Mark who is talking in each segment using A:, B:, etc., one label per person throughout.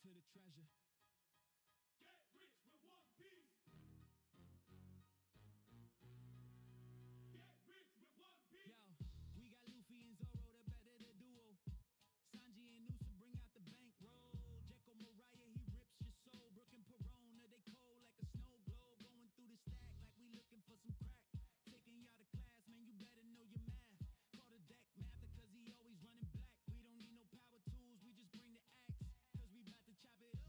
A: to the treasure.
B: Get rich with one piece. Get rich with one piece.
A: Yo, we got Luffy and Zoro, the better the duo. Sanji and Noosa bring out the bankroll. Jekyll Mariah, he rips your soul. Brooke and Perona, they cold like a snow globe. Going through the stack like we looking for some crack. Taking y'all to class, man, you better know your math. Call the deck math because he always running black. We don't need no power tools, we just bring the axe. Cause we bout to chop it up.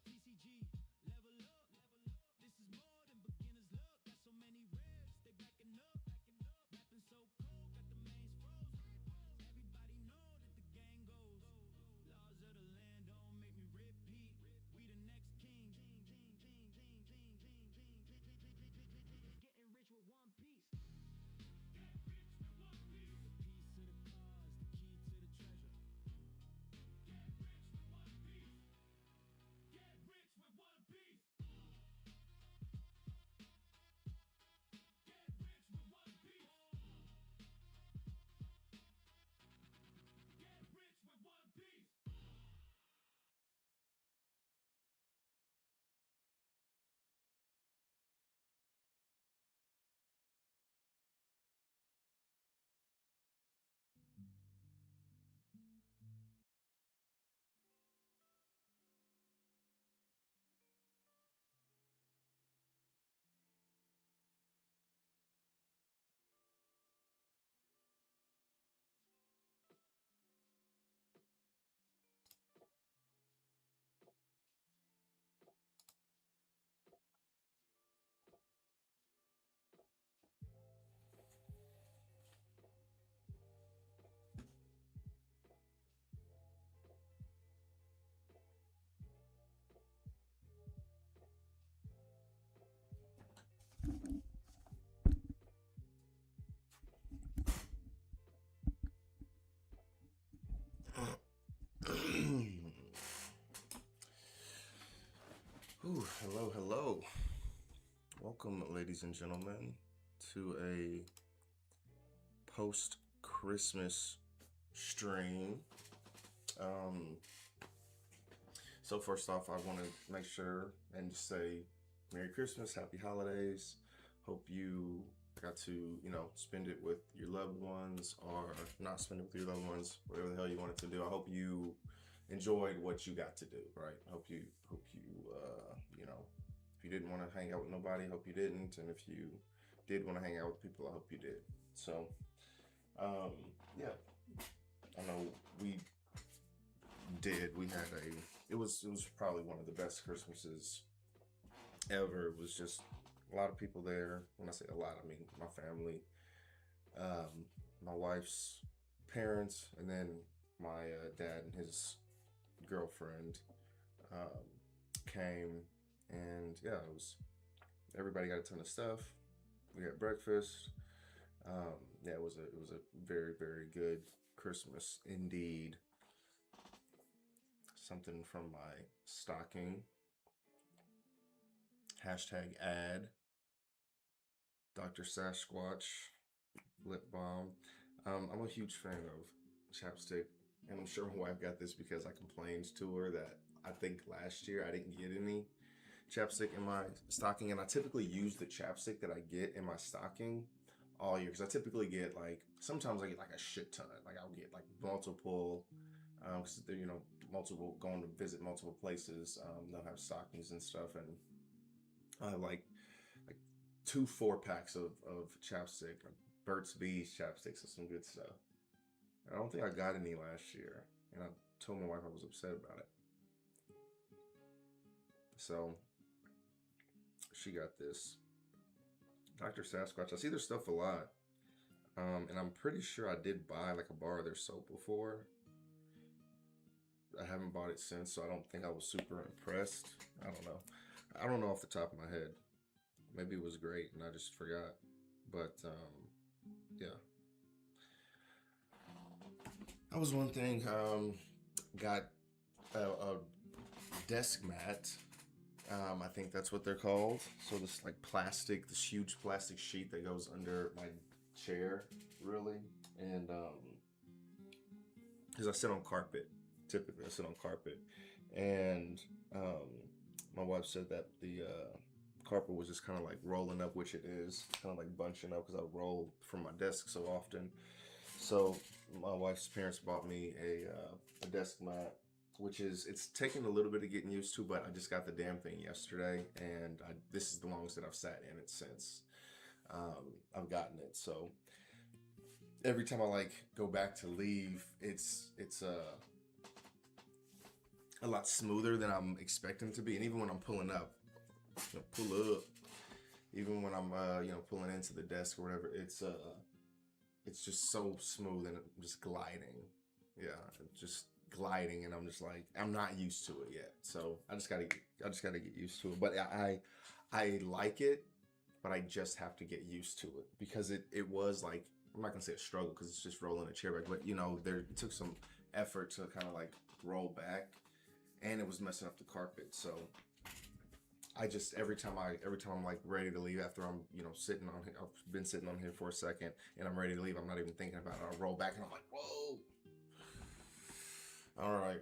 A: PCG, level up, level up. This is more than beginner's luck. Got so many ribs, they backing up, backing up. Rapping so cold, got the mains froze. Everybody know that the gang goes. Laws of the land don't make me repeat. We the next king. Getting rich with one piece.
B: Get rich with one piece.
A: The piece to the cause, the key to the treasure.
B: Get rich with one piece. Get rich with one piece. Get rich with one piece. Get rich with one piece.
C: Ooh, hello, hello. Welcome, ladies and gentlemen, to a post-Christmas stream. So first off, I want to make sure and just say Merry Christmas, Happy Holidays. Hope you got to, spend it with your loved ones or not spend it with your loved ones, whatever the hell you wanted to do. I hope you enjoyed what you got to do, right? Hope you, if you didn't want to hang out with nobody, hope you didn't. And if you did want to hang out with people, I hope you did. So, yeah, I know we did. We had it was probably one of the best Christmases ever. It was just a lot of people there. When I say a lot, I mean my family, my wife's parents, and then my dad and his girlfriend came, and yeah, everybody got a ton of stuff. We had breakfast. Yeah, it was a very, very good Christmas indeed. Something from my stocking. Hashtag ad. Dr. Sasquatch lip balm. I'm a huge fan of chapstick, and I'm sure my wife got this because I complained to her that I think last year I didn't get any chapstick in my stocking, and I typically use the chapstick that I get in my stocking all year, because I typically get sometimes I get a shit ton. I'll get multiple, because they're multiple, going to visit multiple places. They'll have stockings and stuff, and I have like 2 4-packs of chapstick, like Burt's Bees chapsticks and some good stuff. And I don't think I got any last year, and I told my wife I was upset about it. So she got this Dr. Sasquatch. I see their stuff a lot, and I'm pretty sure I did buy a bar of their soap before. I haven't bought it since, so I don't think I was super impressed. I don't know off the top of my head. Maybe it was great and I just forgot. But yeah, that was one thing. Got a desk mat. I think that's what they're called. So this this huge plastic sheet that goes under my chair, really. And because I sit on carpet, typically I sit on carpet, and my wife said that the carpet was just kind of like rolling up, which it is, kind of like bunching up because I roll from my desk so often. So my wife's parents bought me a desk mat, which is it's taking a little bit of getting used to, but I just got the damn thing yesterday, and this is the longest that I've sat in it since I've gotten it. So every time I like go back to leave, it's a lot smoother than I'm expecting to be, and even when I'm pulling up, pull up, even when I'm pulling into the desk or whatever, it's just so smooth and just gliding. Yeah, just gliding, and I'm just like I'm not used to it yet. So I just gotta get used to it. But I like it, but I just have to get used to it because it was like I'm not gonna say a struggle because it's just rolling a chair back, but it took some effort to kind of like roll back, and it was messing up the carpet. So I just every time I'm like ready to leave after I'm sitting on here, I've been sitting on here for a second and I'm ready to leave. I'm not even thinking about it. I'll roll back and I'm like, whoa. All right.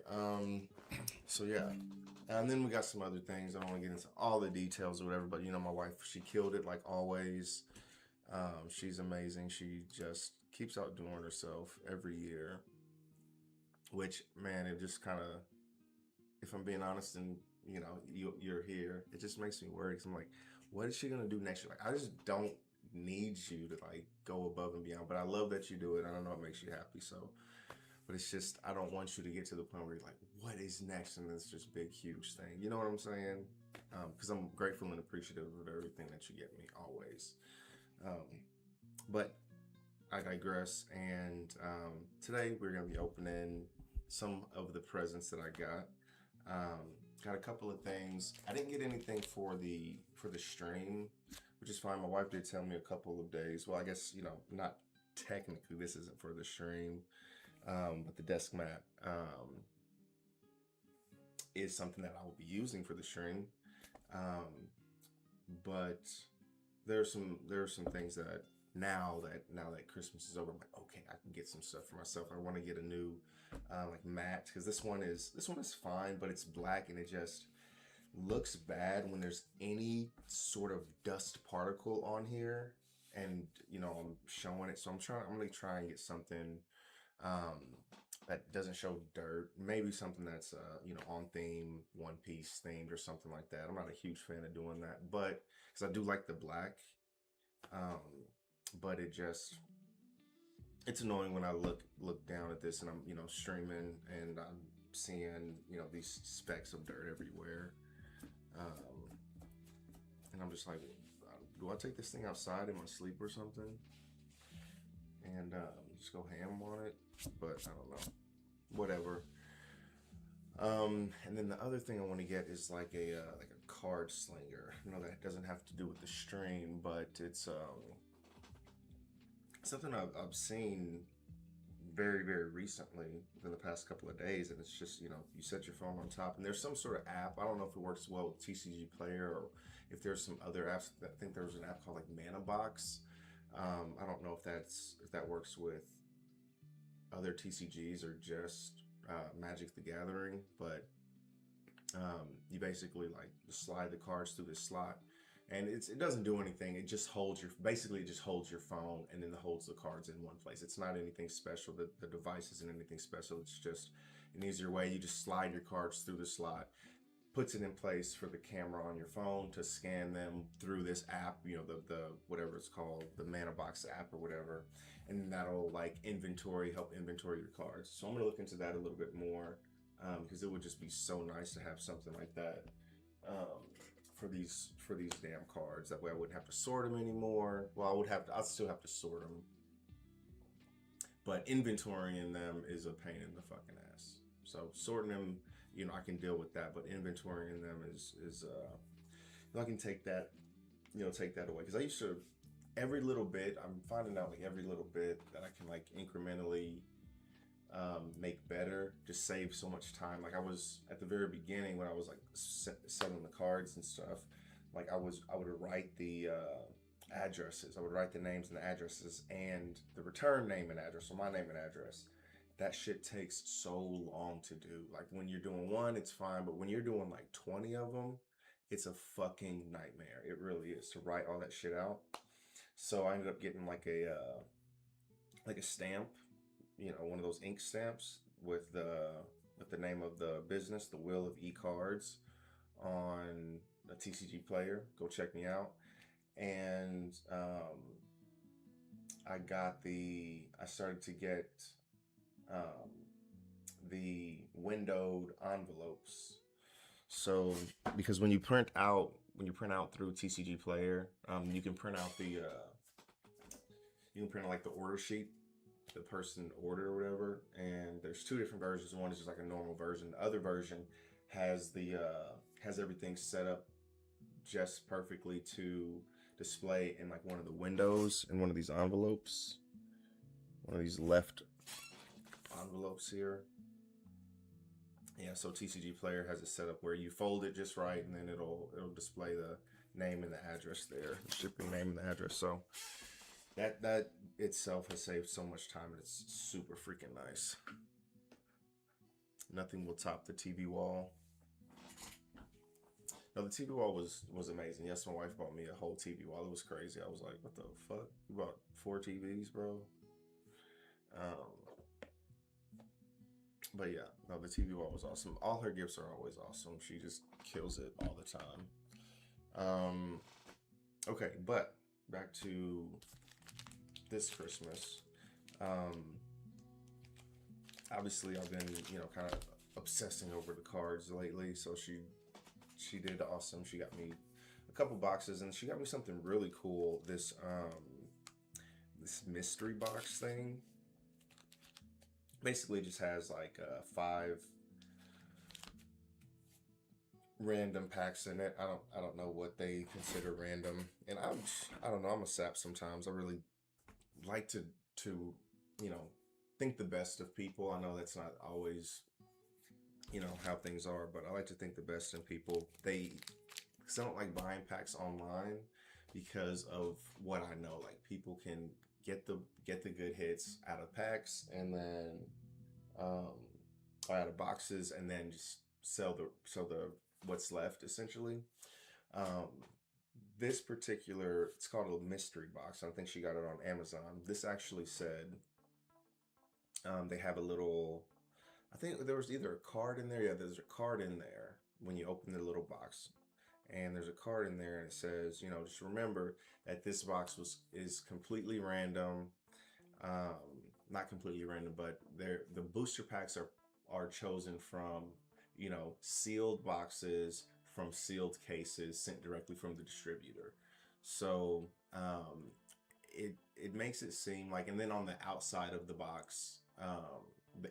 C: So yeah, and then we got some other things. I don't want to get into all the details or whatever, but my wife, she killed it like always. She's amazing. She just keeps outdoing herself every year, which man, it just kind of, if I'm being honest, and you're here, it just makes me worry. Cause I'm like, what is she gonna do next year? Like, I just don't need you to like go above and beyond. But I love that you do it. I don't know it makes you happy. So, but it's just I don't want you to get to the point where you're like, what is next? And it's just big, huge thing. You know what I'm saying? Because I'm grateful and appreciative of everything that you get me always. But I digress. And today we're gonna be opening some of the presents that I got. Got a couple of things. I didn't get anything for the stream, which is fine. My wife did tell me a couple of days. Well, I guess not technically this isn't for the stream, but the desk mat is something that I will be using for the stream. But there are some things that now that Christmas is over, I'm like, okay, I can get some stuff for myself. I want to get a new like mat because this one is fine, but it's black and it just looks bad when there's any sort of dust particle on here, and I'm showing it. So I'm gonna try and get something that doesn't show dirt. Maybe something that's on theme, One Piece themed or something like that. I'm not a huge fan of doing that, but because I do like the black. But it's annoying when I look down at this and I'm streaming and I'm seeing these specks of dirt everywhere, and I'm just like, do I take this thing outside in my sleep or something and just go ham on it? But I don't know, whatever. And then the other thing I want to get is like a card slinger. That doesn't have to do with the stream, but it's something I've seen very, very recently within the past couple of days, and it's just you set your phone on top, and there's some sort of app. I don't know if it works well with TCG Player or if there's some other apps. I think there was an app called like Mana Box. I don't know if that works with other TCGs or just Magic the Gathering, but you basically like slide the cards through this slot, and it doesn't do anything. It just holds it just holds your phone and then holds the cards in one place. It's not anything special. The device isn't anything special. It's just an easier way. You just slide your cards through the slot, puts it in place for the camera on your phone to scan them through this app, the whatever it's called, the Mana Box app or whatever, and that'll like help inventory your cards. So I'm gonna look into that a little bit more, because it would just be so nice to have something like that for these damn cards. That way I wouldn't have to sort them anymore. Well, I'd still have to sort them, but inventorying them is a pain in the fucking ass. So sorting them, I can deal with that, but inventorying them is I can take that away, because I used to every little bit. I'm finding out like every little bit that I can like incrementally make better, just save so much time. Like I was at the very beginning when I was like selling the cards and stuff, like I would write the addresses. I would write the names and the addresses and the return name and address, so my name and address, that shit takes so long to do. Like when you're doing one, it's fine, but when you're doing like 20 of them, it's a fucking nightmare. It really is to write all that shit out. So I ended up getting like a stamp, you know, one of those ink stamps with the name of the business, the Will of E-Cards, on a TCG player. Go check me out. And I started to get um, the windowed envelopes. So because when you print out through TCG Player, you can print out you can print like the order sheet, the person order or whatever. And there's two different versions. One is just like a normal version. The other version has has everything set up just perfectly to display in like one of the windows in one of these envelopes, one of these left envelopes here. Yeah, so TCG Player has it set up where you fold it just right, and then it'll display the name and the address there, the shipping name and the address. So that itself has saved so much time, and it's super freaking nice. Nothing will top the TV wall. No, the TV wall was amazing. Yes, my wife bought me a whole TV wall. It was crazy. I was like, what the fuck? You bought 4 TVs, bro? But yeah, no, the TV wall was awesome. All her gifts are always awesome. She just kills it all the time. Okay, but back to this Christmas. Obviously I've been, you know, kind of obsessing over the cards lately. So she did awesome. She got me a couple boxes, and she got me something really cool. This mystery box thing. Basically just has like 5 random packs in it. I don't know what they consider random, and I don't know. I'm a sap sometimes. I really like to you know, think the best of people. I know that's not always, you know, how things are, but I like to think the best in people. Because I don't like buying packs online because of what I know. Like people can get the good hits out of packs, and then out of boxes, and then just sell the what's left essentially. This particular, it's called a mystery box. I think she got it on Amazon. This actually said they have a little, I think there was either a card in there. Yeah, there's a card in there when you open the little box. And there's a card in there, and it says, you know, just remember that this box is completely random. Not completely random, but the booster packs are chosen from, you know, sealed boxes from sealed cases sent directly from the distributor. So it makes it seem like, and then on the outside of the box,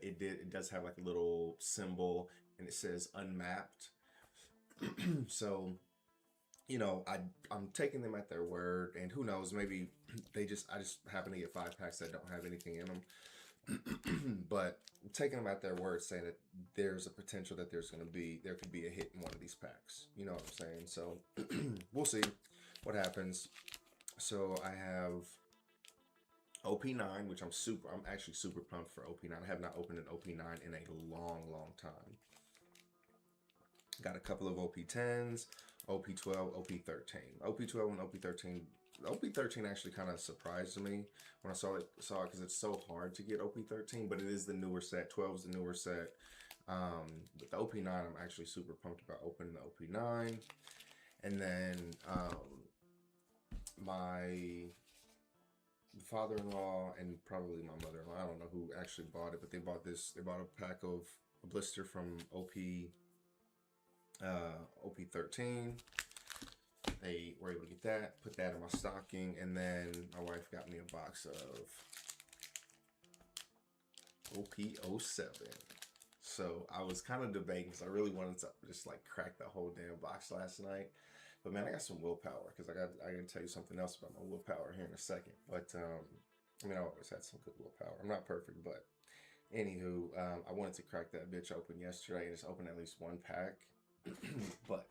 C: it does have like a little symbol, and it says unmapped. So, you know, I'm taking them at their word, and who knows, maybe I just happen to get 5 packs that don't have anything in them. But I'm taking them at their word, saying that there's a potential that there could be a hit in one of these packs. You know what I'm saying? So we'll see what happens. So I have OP9, which I'm actually super pumped for OP9. I have not opened an OP9 in a long time. Got a couple of OP10s, OP12, OP13. OP12 and OP13. OP13 actually kind of surprised me when I saw it because it's so hard to get OP13, but it is the newer set. 12 is the newer set. With the OP9, I'm actually super pumped about opening the OP9. And then my father-in-law and probably my mother-in-law, I don't know who actually bought it, but they bought a pack of a blister from OP13. They were able to get that, put that in my stocking, and then my wife got me a box of OP07. So I was kind of debating because I really wanted to just like crack the whole damn box last night. But man, I got some willpower, because I got to tell you something else about my willpower here in a second. But I mean, I always had some good willpower. I'm not perfect, but anywho, I wanted to crack that bitch open yesterday and just open at least one pack. But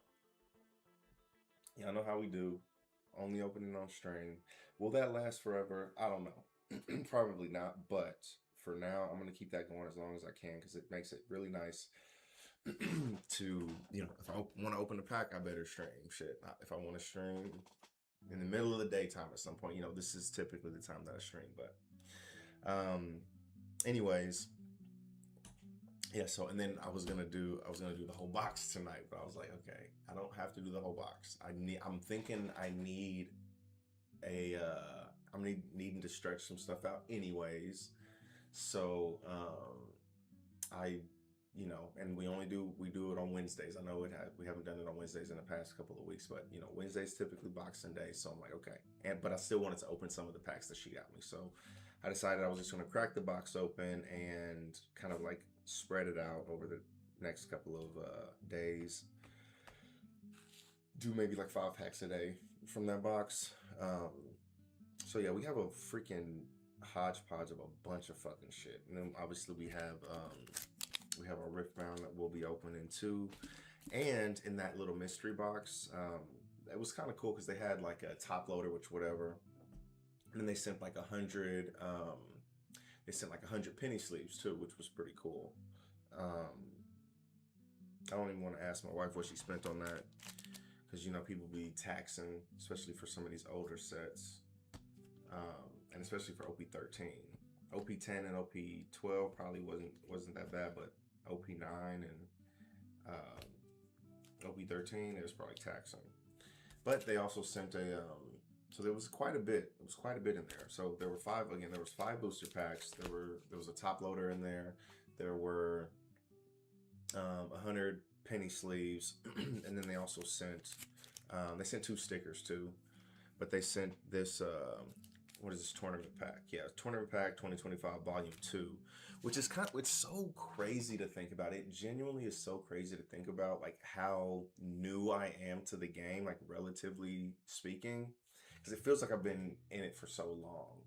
C: y'all know how we do. Only opening on string. Will that last forever? I don't know. Probably not. But for now, I'm gonna keep that going as long as I can because it makes it really nice to, you know, if I want to open a pack, I better stream. Shit, if I want to stream in the middle of the daytime at some point, you know, this is typically the time that I stream. But, anyways, yeah. So, and then I was gonna do the whole box tonight, but I was like, okay, I don't have to do the whole box. I'm thinking I need a, I'm needing to stretch some stuff out, anyways. So, I, you know, and we do it on Wednesdays. I know we haven't done it on Wednesdays in the past couple of weeks, but you know, Wednesday's typically Boxing Day, so I'm like, okay. But I still wanted to open some of the packs that she got me, so I decided I was just gonna crack the box open and kind of like spread it out over the next couple of days. Do maybe like 5 packs a day from that box. So yeah, we have a freaking hodgepodge of a bunch of fucking shit, and then obviously we have our Riftbound that we'll be opening too. And in that little mystery box, it was kind of cool because they had like a top loader, which whatever. And then they sent like 100, they sent like 100 penny sleeves too, which was pretty cool. I don't even want to ask my wife what she spent on that because, you know, people be taxing, especially for some of these older sets. And especially for OP13. OP10 and OP12 probably wasn't that bad, but OP9 and OP13 is probably taxing. But they also sent a so there was quite a bit. It was quite a bit in there. So there were 5 booster packs. There was a top loader in there. There were 100 penny sleeves, and then they also sent 2 stickers too. But they sent this what is this tournament pack? Yeah, tournament pack 2025 volume 2, which is it's so crazy to think about. It genuinely is so crazy to think about, like how new I am to the game, like relatively speaking, because it feels like I've been in it for so long.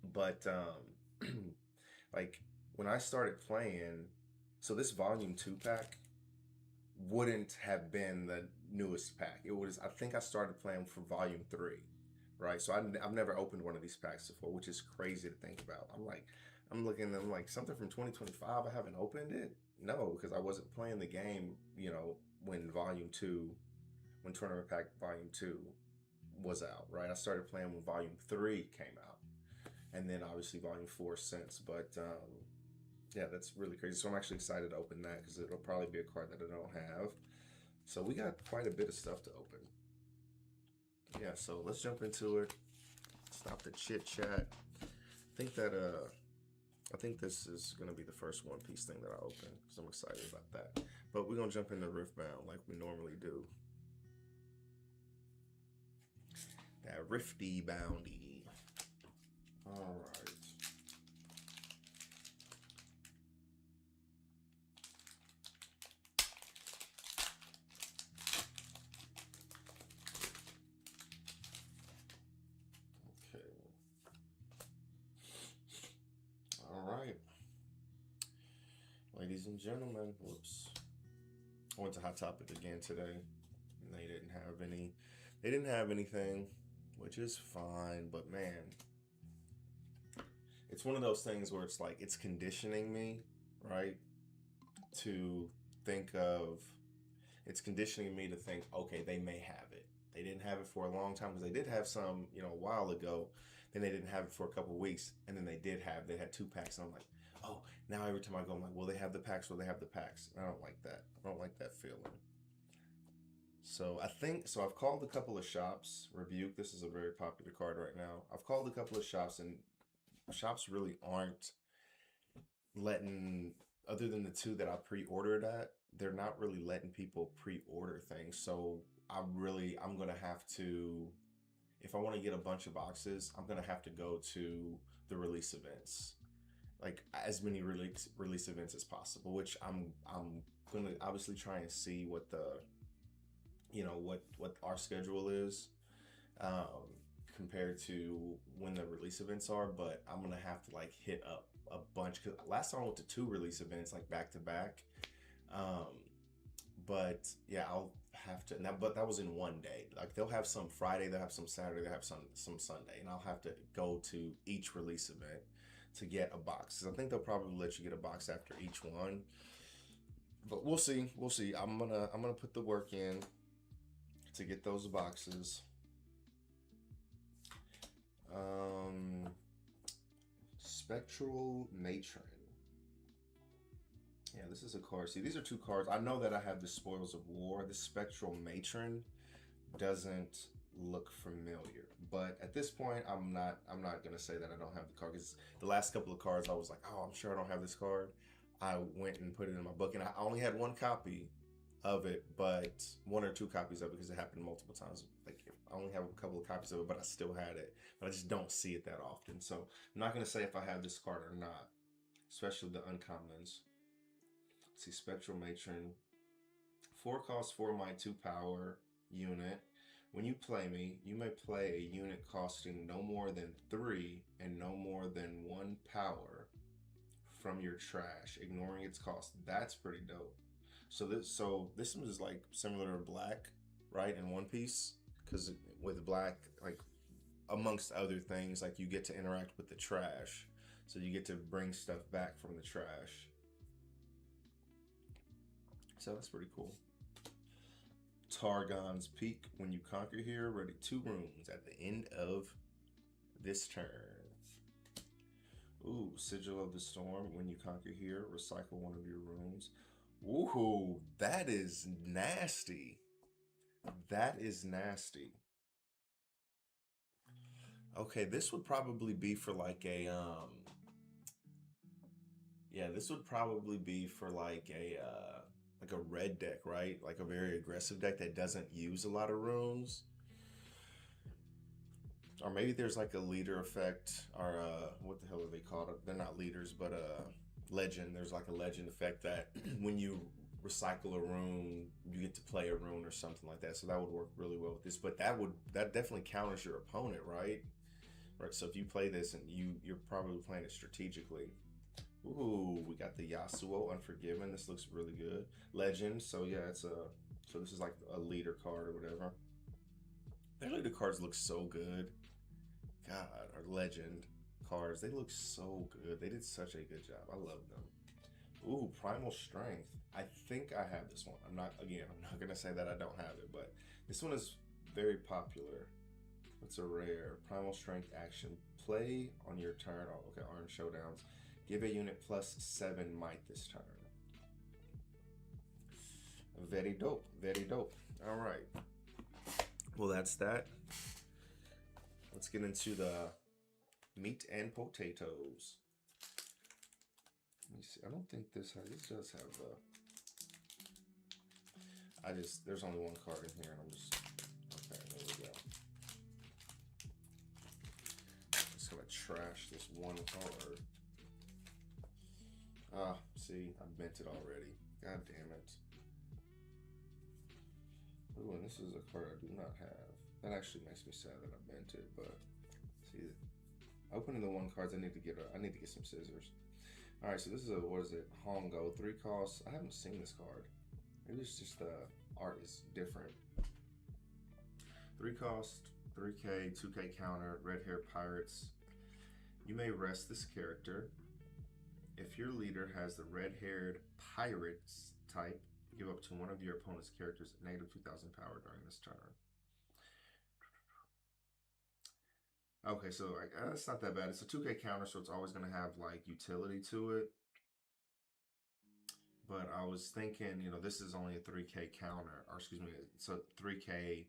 C: But like when I started playing, so this volume 2 pack wouldn't have been the newest pack. It was, I think I started playing for volume 3. Right, so I've never opened one of these packs before, which is crazy to think about. I'm looking at them like something from 2025. I haven't opened it. No, because I wasn't playing the game, you know, when Tournament Pack Volume 2 was out. Right, I started playing when Volume 3 came out, and then obviously Volume 4 since. But yeah, that's really crazy. So I'm actually excited to open that because it'll probably be a card that I don't have. So we got quite a bit of stuff to open. Yeah, so let's jump into it. Stop the chit chat. I think this is gonna be the first One Piece thing that I open because I'm excited about that. But we're gonna jump into Riftbound like we normally do. That Rifty Bounty. All right. Ladies and gentlemen, whoops. I went to Hot Topic again today, and they didn't have anything, which is fine, but man, it's one of those things where it's like, it's conditioning me, right? It's conditioning me to think, okay, they may have it. They didn't have it for a long time, because they did have some, you know, a while ago, then they didn't have it for a couple of weeks, and then they had 2 packs, and I'm like, oh, now every time I go, I'm like, will they have the packs? Will they have the packs? And I don't like that. I don't like that feeling. So I've called a couple of shops. Rebuke, this is a very popular card right now. I've called a couple of shops, and shops really aren't letting, other than the 2 that I pre-ordered at, they're not really letting people pre-order things. So I'm going to have to, if I want to get a bunch of boxes, I'm going to have to go to the release events. Like as many release events as possible, which I'm gonna obviously try and see what the, you know, what our schedule is compared to when the release events are. But I'm gonna have to like hit up a bunch, because last time I went to 2 release events like back to back. But yeah, I'll have to. But that was in one day. Like they'll have some Friday, they'll have some Saturday, they'll have some Sunday, and I'll have to go to each release event to get a box. I think they'll probably let you get a box after each one, but we'll see. We'll see. I'm gonna put the work in to get those boxes. Spectral Matron. Yeah, this is a card. See, these are two cards. I know that I have the Spoils of War. The Spectral Matron doesn't look familiar, but at this point, I'm not gonna say that I don't have the card, because the last couple of cards I was like, oh, I'm sure I don't have this card. I went and put it in my book, and I only had one copy of it, but one or two copies of it, because it happened multiple times. Like, I only have a couple of copies of it, but I still had it, but I just don't see it that often. So I'm not gonna say if I have this card or not, especially the uncommons. Let's see, Spectral Matron, 4 cost, 4 might, 2 power unit. When you play me, you may play a unit costing no more than 3 and no more than 1 power from your trash, ignoring its cost. That's pretty dope. So this one is like similar to black, right? In One Piece, because with black, like amongst other things, like you get to interact with the trash, so you get to bring stuff back from the trash. So that's pretty cool. Targon's Peak. When you conquer here, ready 2 runes at the end of this turn. Ooh, Sigil of the Storm. When you conquer here, recycle 1 of your runes. Ooh, that is nasty. That is nasty. Okay, this would probably be for like a yeah, this would probably be for like a red deck, right? Like a very aggressive deck that doesn't use a lot of runes. Or maybe there's like a leader effect, or what the hell are they called? They're not leaders, but legend. There's like a legend effect that when you recycle a rune, you get to play a rune or something like that. So that would work really well with this. But that definitely counters your opponent, right? Right. So if you play this and you're probably playing it strategically. Ooh, we got the Yasuo Unforgiven. This looks really good. Legend. So yeah, so this is like a leader card or whatever. Their leader cards look so good. God, our legend cards, they look so good. They did such a good job. I love them. Ooh, Primal Strength. I think I have this one. I'm not gonna say that I don't have it, but this one is very popular. It's a rare. Primal Strength action. Play on your turn. Oh, okay, Armed Showdowns. Give a unit +7 might this turn. Very dope. Very dope. All right. Well, that's that. Let's get into the meat and potatoes. Let me see. I don't think this does have there's only one card in here, and I'm just, okay, there we go. Just gonna trash this one card. See, I bent it already. God damn it. Ooh, and this is a card I do not have. That actually makes me sad that I bent it, but see, opening the 1 cards, I need to get some scissors. All right, so this is what is it? Hongo, 3 costs. I haven't seen this card. Maybe it's just the art is different. 3 cost, 3K, 2K counter, red hair pirates. You may rest this character. If your leader has the red-haired pirates type, give up to one of your opponent's characters -2,000 power during this turn. Okay, so like, that's not that bad. It's a 2K counter, so it's always going to have like utility to it. But I was thinking, this is only a 3K counter, or excuse me, it's a 3K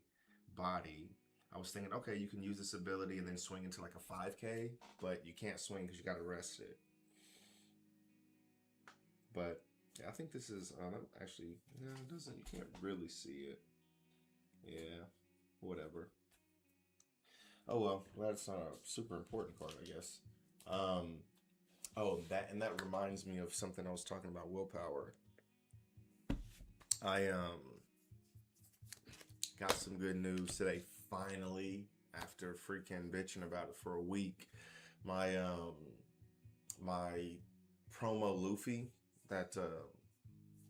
C: body. I was thinking, okay, you can use this ability and then swing into like a 5K, but you can't swing because you got to rest it. But yeah, I think this is actually, no, it doesn't. You can't really see it. Yeah, whatever. Oh well, that's not a super important card, I guess. Oh, that reminds me of something I was talking about. Willpower. I got some good news today. Finally, after freaking bitching about it for a week, my my promo Luffy. That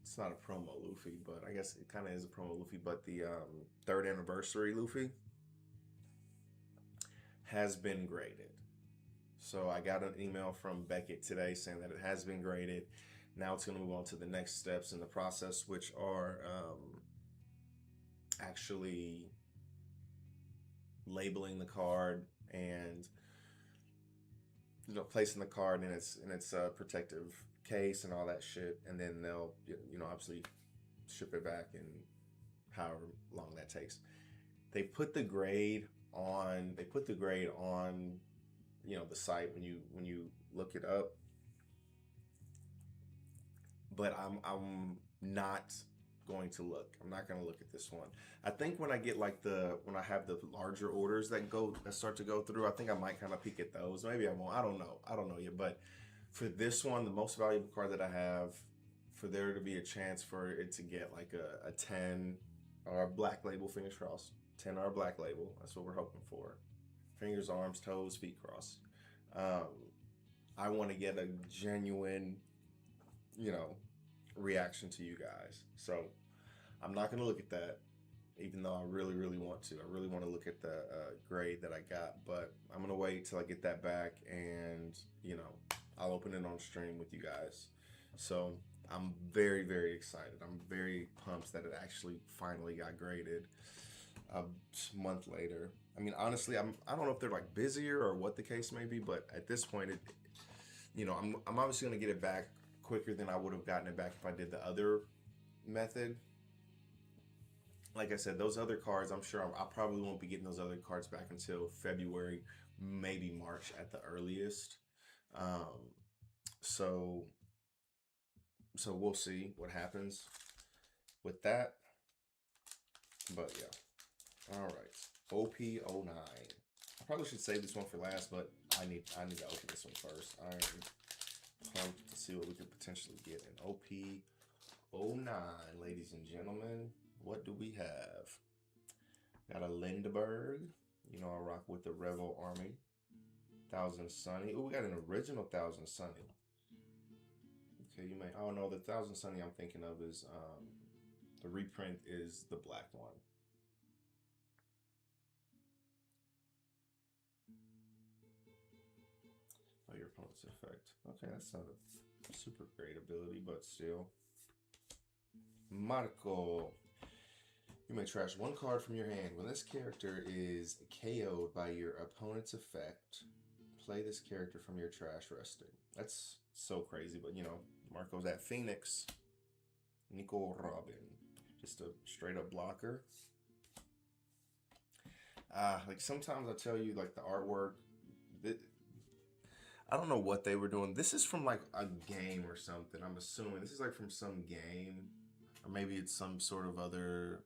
C: it's not a promo Luffy, but I guess it kind of is a promo Luffy. But the 3rd anniversary Luffy has been graded. So I got an email from Beckett today saying that it has been graded. Now it's going to move on to the next steps in the process, which are actually labeling the card and placing the card in its protective case and all that shit, and then they'll obviously ship it back in however long that takes. They put the grade on the site when you look it up, but I'm not going to look. I'm not going to look at this one. I think when I get when I have the larger orders that start to go through, I think I might kind of peek at those. Maybe I won't. I don't know yet. But for this one, the most valuable card that I have, for there to be a chance for it to get like a 10 or a black label, fingers crossed, 10 or a black label. That's what we're hoping for. Fingers, arms, toes, feet crossed. I want to get a genuine, reaction to you guys. So I'm not going to look at that, even though I really, really want to. I really want to look at the grade that I got, but I'm going to wait till I get that back, and, I'll open it on stream with you guys. So I'm very, very excited. I'm very pumped that it actually finally got graded a month later. I mean, honestly, I don't know if they're like busier or what the case may be, but at this point, I'm obviously going to get it back quicker than I would have gotten it back if I did the other method. Like I said, those other cards, I'm sure I probably won't be getting those other cards back until February, maybe March at the earliest. So we'll see what happens with that. But yeah, all right. OP09. I probably should save this one for last, but I need to open this one first. I am pumped to see what we could potentially get in OP09, ladies and gentlemen. What do we have? Got a Lindbergh. I rock with the Revel Army. Thousand Sunny. Oh, we got an original Thousand Sunny. Okay, oh no, the Thousand Sunny I'm thinking of is, the reprint is the black one. Oh, your opponent's effect. Okay, that's not a super great ability, but still. Marco. You may trash one card from your hand. When this character is KO'd by your opponent's effect, play this character from your trash resting. That's so crazy, but Marco's at Phoenix. Nico Robin. Just a straight up blocker. Like sometimes I tell you, like the artwork, I don't know what they were doing. This is from like a game or something. I'm assuming this is like from some game, or maybe it's some sort of other,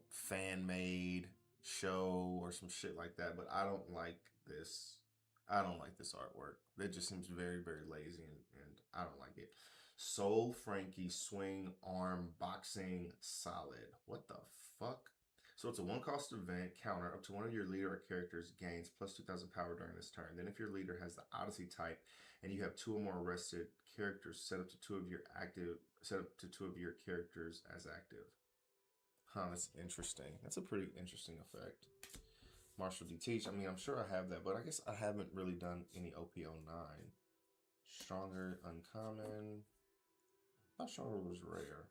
C: fan-made show or some shit like that. But I don't like this. I don't like this artwork. It just seems very, very lazy, and I don't like it. Soul Frankie swing arm boxing solid. What the fuck? So it's a one-cost event counter. Up to one of your leader or characters gains plus 2,000 power during this turn. Then if your leader has the Odyssey type and you have 2 or more arrested characters, set up to 2 of your characters as active. Huh, that's interesting. That's a pretty interesting effect. Marshall D. Teach. I mean, I'm sure I have that, but I guess I haven't really done any OP09. Stronger, uncommon. I thought Stronger was rare.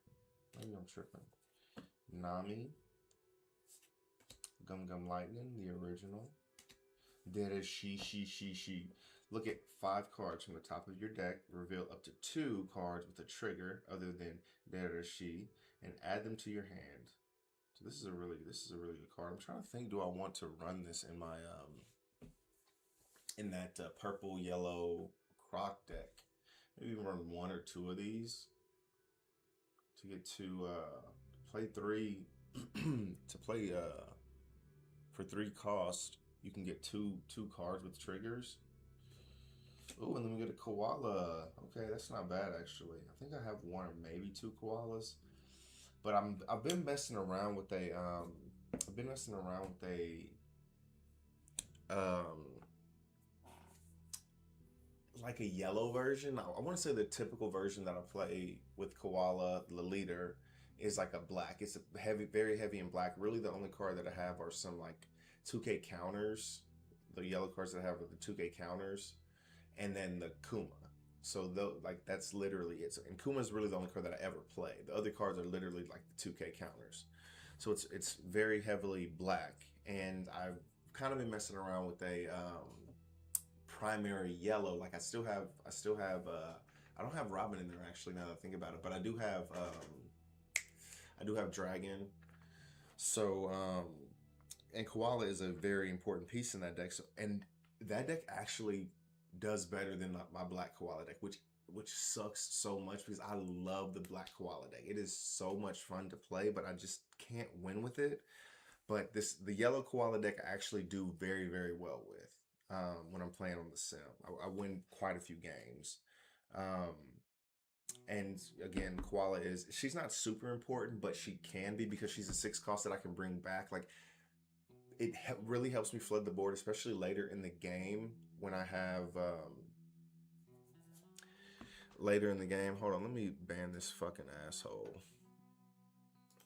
C: Maybe I'm tripping. Nami. Gum Gum Lightning, the original. There is she. Look at 5 cards from the top of your deck. Reveal up to 2 cards with a trigger other than there is she, and add them to your hand. So this is a really good card. I'm trying to think, do I want to run this in my in that purple yellow croc deck? Maybe run 1 or 2 of these to get to play 3 to play for 3 cost. You can get two cards with triggers. Oh, and then we get a koala. Okay, that's not bad actually. I think I have 1 or maybe 2 koalas. But I've been messing around with like a yellow version. I want to say the typical version that I play with Koala, the leader, is like a black. It's a very heavy in black. Really, the only card that I have are some like 2K counters the yellow cards that have the 2K counters, and then the Kuma. So like that's literally it. And Kuma is really the only card that I ever play. The other cards are literally like the 2K counters. So it's very heavily black, and I've kind of been messing around with a primary yellow. Like I still have I don't have Robin in there actually now that I think about it, but I do have Dragon. So and Koala is a very important piece in that deck. So, and that deck actually does better than my black Koala deck, which sucks so much because I love the black Koala deck. It is so much fun to play, but I just can't win with it. But the yellow Koala deck I actually do very, very well with when I'm playing on the sim. I win quite a few games. And again, Koala she's not super important, but she can be because she's a 6 cost that I can bring back. Like it really helps me flood the board, especially later in the game when I have later in the game. Hold on, let me ban this fucking asshole.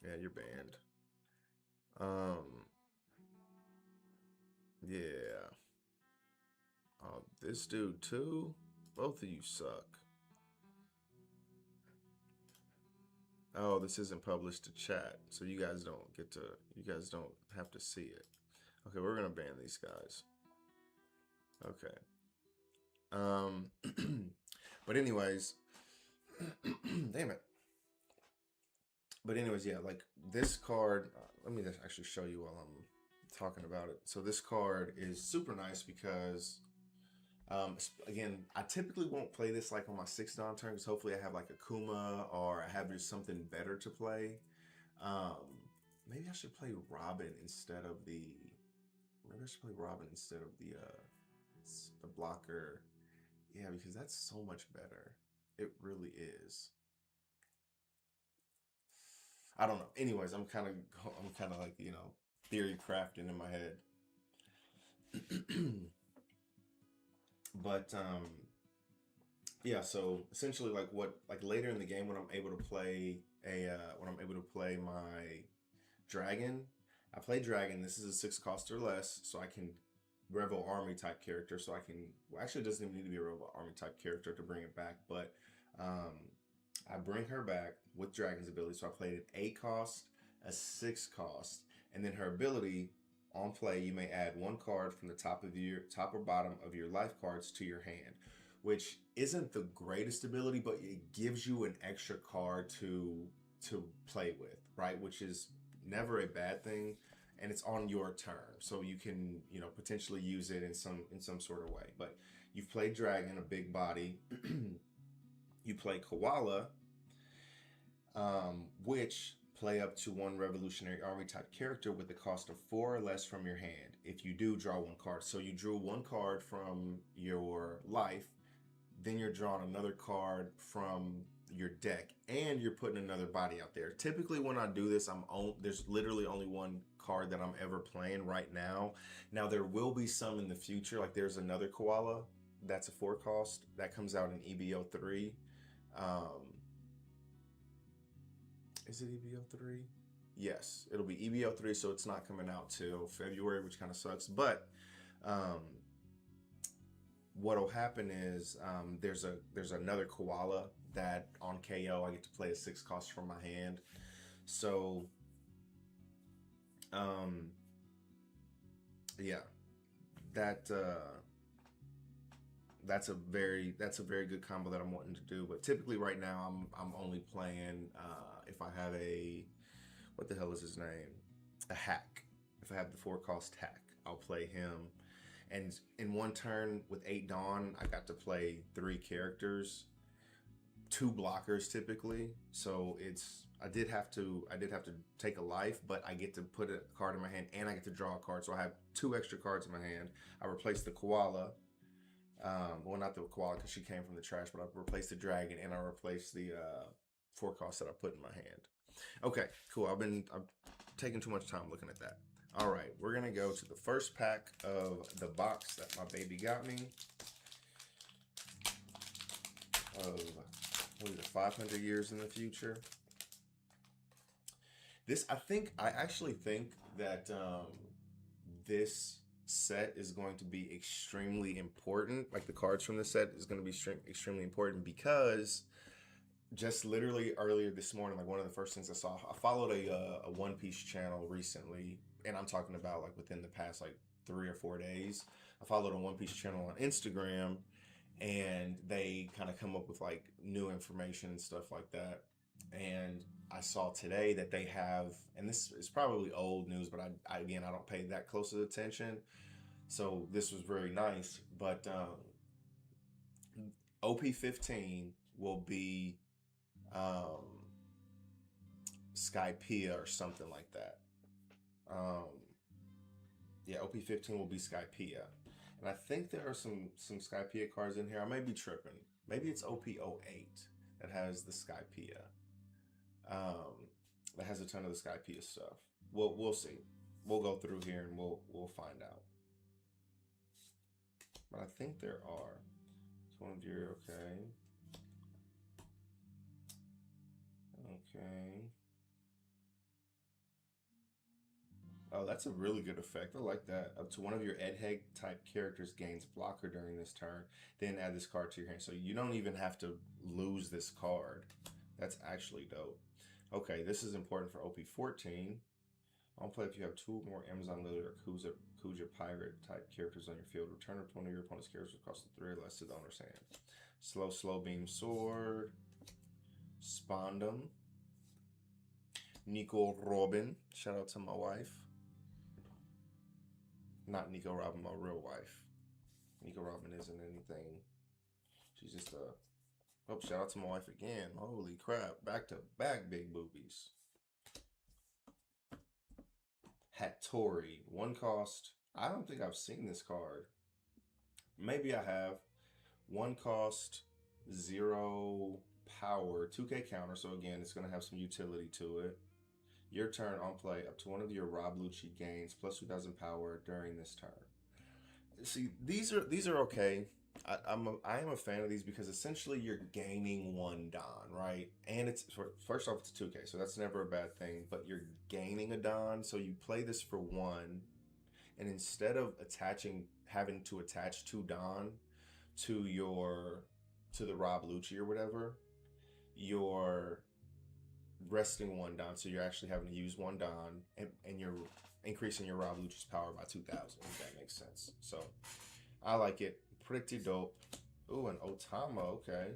C: Yeah, you're banned. Yeah. Oh, this dude too? Both of you suck. Oh, this isn't published to chat, so you guys don't have to see it. Okay, we're gonna ban these guys. Okay. But anyways, damn it. But anyways, yeah, like this card, let me just actually show you while I'm talking about it. So this card is super nice because, again, I typically won't play this like on my 6 Dawn turn because hopefully I have like a Kuma or I have just something better to play. Maybe I should play Robin instead of the blocker. Yeah, because that's so much better. It really is. I don't know. Anyways, I'm kind of like, theory crafting in my head. But yeah, so essentially like later in the game when I'm able to play my dragon, I play dragon. This is a 6 cost or less, so I can Revo army type character. So I can, well, actually it doesn't even need to be a Revo army type character to bring it back, but I bring her back with Dragon's ability. So I played an 8 cost, a 6 cost, and then her ability on play, you may add 1 card from the top or bottom of your life cards to your hand, which isn't the greatest ability, but it gives you an extra card to play with, right? Which is never a bad thing, and it's on your turn, so you can potentially use it in some sort of way. But you've played Dragon, a big body. You play Koala, which play up to 1 Revolutionary Army type character with the cost of 4 or less from your hand. If you do, draw 1 card. So you drew 1 card from your life, then you're drawing another card from your deck, and you're putting another body out there. Typically when I do this, there's literally only 1 card that I'm ever playing right now. Now there will be some in the future. Like there's another Koala that's a 4 cost that comes out in EBO 3. Is it EBO 3? Yes, it'll be EBO 3, so it's not coming out till February, which kind of sucks. But what'll happen is there's another Koala that on KO I get to play a 6 cost from my hand. So yeah, that's a very good combo that I'm wanting to do. But typically right now I'm only playing if I have what the hell is his name? A hack. If I have the 4 cost hack, I'll play him. And in 1 turn with 8 Dawn, I got to play 3 characters, 2 blockers typically. So I did have to take a life, but I get to put a card in my hand and I get to draw a card. So I have 2 extra cards in my hand. I replaced the Koala. Well, not the Koala because she came from the trash, but I replaced the Dragon and I replaced the 4 costs that I put in my hand. Okay, cool. I'm taking too much time looking at that. All right, we're gonna go to the first pack of the box that my baby got me. Of what is it, 500 years in the future. I actually think that this set is going to be extremely important. Like the cards from the set is going to be extremely important because just literally earlier this morning, like one of the first things I saw, I followed a One Piece channel recently, and I'm talking about like within the past like 3 or 4 days. I followed a One Piece channel on Instagram, and they kind of come up with like new information and stuff like that. And I saw today that they have, and this is probably old news, but again, I don't pay that close of attention. So this was very nice. But OP15 will be um, Skypiea or something like that. Um, yeah, OP15 will be Skypiea. And I think there are some Skypiea cards in here. I may be tripping. Maybe it's OP08 that has the Skypiea. That has a ton of the Skypiea stuff. We'll see. We'll go through here and we'll find out. But I think there are. It's one of your okay. Okay. Oh, that's a really good effect. I like that. Up to one of your Edheg type characters gains blocker during this turn. Then add this card to your hand. So you don't even have to lose this card. That's actually dope. Okay, this is important for OP14. On play, if you have 2 more Amazon Lily or Kuja Pirate type characters on your field, return one of your opponent's characters across the 3 or less to the owner's hand. Slow Beam Sword. Spondum. Nico Robin. Shout out to my wife. Not Nico Robin, my real wife. Nico Robin isn't anything. She's just a... Oh, shout out to my wife again. Holy crap. Back to back big boobies. Hattori. 1 cost. I don't think I've seen this card. Maybe I have. 1 cost, 0 power, 2k counter. So again, it's going to have some utility to it. Your turn on play, up to one of your Rob Lucci gains plus 2,000 power during this turn. See, these are okay. I am a fan of these because essentially you're gaining 1 Don, right? And it's first off, it's a 2k, so that's never a bad thing. But you're gaining a Don, so you play this for 1, and instead of having to attach 2 Don to the Rob Lucci or whatever, you're resting 1 Don, so you're actually having to use 1 Don, and you're increasing your Rob Lucci's power by 2,000, if that makes sense. So I like it. Pretty dope. Ooh, an Otama, okay.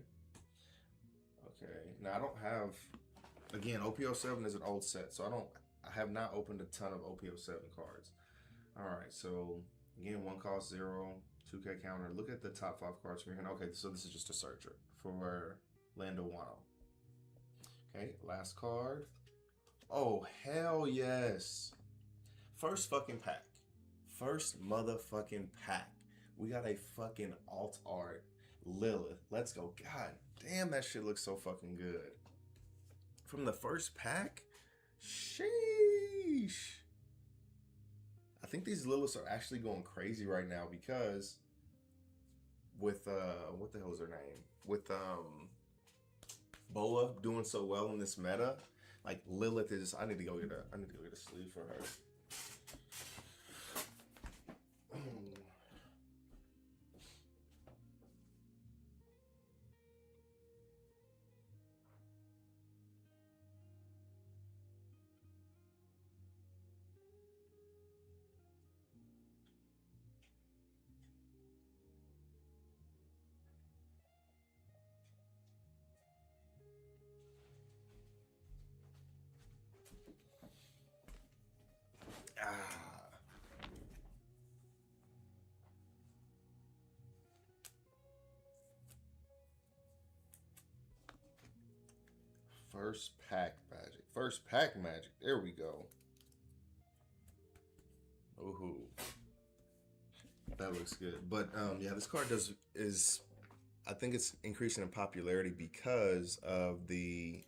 C: Okay. Now I don't have, again, OP07 is an old set, so I have not opened a ton of OP07 cards. Alright, so again, 1 cost, 0, 2k counter. Look at the top 5 cards from your hand. Okay, so this is just a searcher for Lando Wano. Okay, last card. Oh, hell yes. First fucking pack. First motherfucking pack. We got a fucking alt art Lilith. Let's go. God damn, that shit looks so fucking good. From the first pack? Sheesh. I think these Liliths are actually going crazy right now because with what the hell is her name? With Boa doing so well in this meta, like Lilith is. I need to go get a sleeve for her. First pack magic. First pack magic. There we go. Ooh, that looks good. But yeah, this card is I think it's increasing in popularity because of the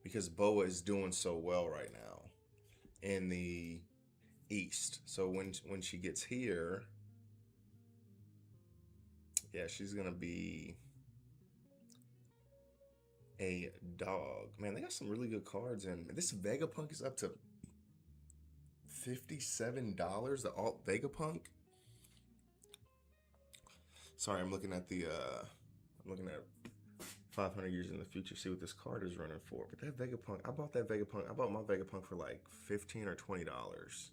C: because Boa is doing so well right now in the East. So when she gets here, yeah, she's gonna be a dog. Man, they got some really good cards in. This Vegapunk is up to $57. The alt Vegapunk. Sorry, I'm looking at the I'm looking at 500 years in the future, see what this card is running for. But that Vegapunk, I bought my Vegapunk for like $15 or $20.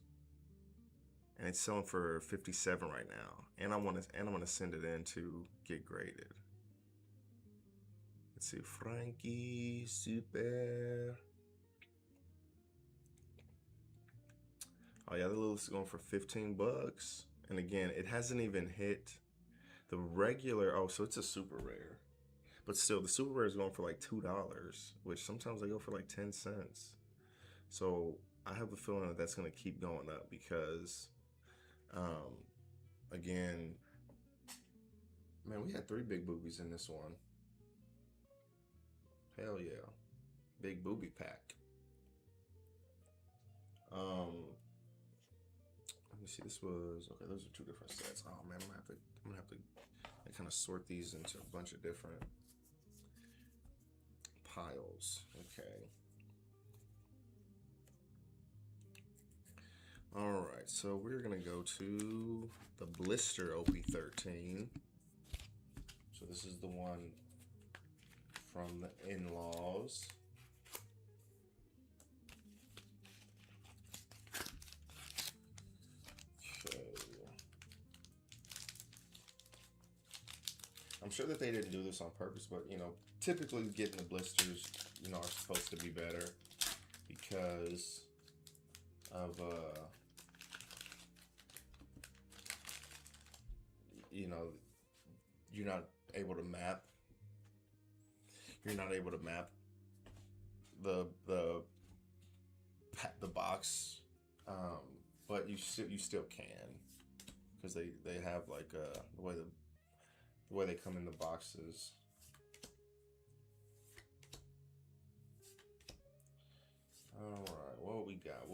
C: And it's selling for 57 right now. And I want to send it in to get graded. Let's see, Frankie Super. Oh yeah, the Lilith's going for 15 bucks. And again, it hasn't even hit the regular. Oh, so it's a super rare. But still, the super rare is going for like $2, which sometimes they go for like 10 cents. So I have a feeling that that's going to keep going up because, again, man, we had 3 big boobies in this one. Hell yeah. Big booby pack. Let me see. This was okay. Those are 2 different sets. Oh man, I'm gonna have to kind of sort these into a bunch of different piles. Okay. All right. So we're gonna go to the Blister OP13. So this is the one from the In-Laws. I'm sure that they didn't do this on purpose, but you know, typically getting the blisters, you know, are supposed to be better because of you know, you're not able to map. You're not able to map the box, but you still can because they have like the way they come in the boxes. All right, what we got?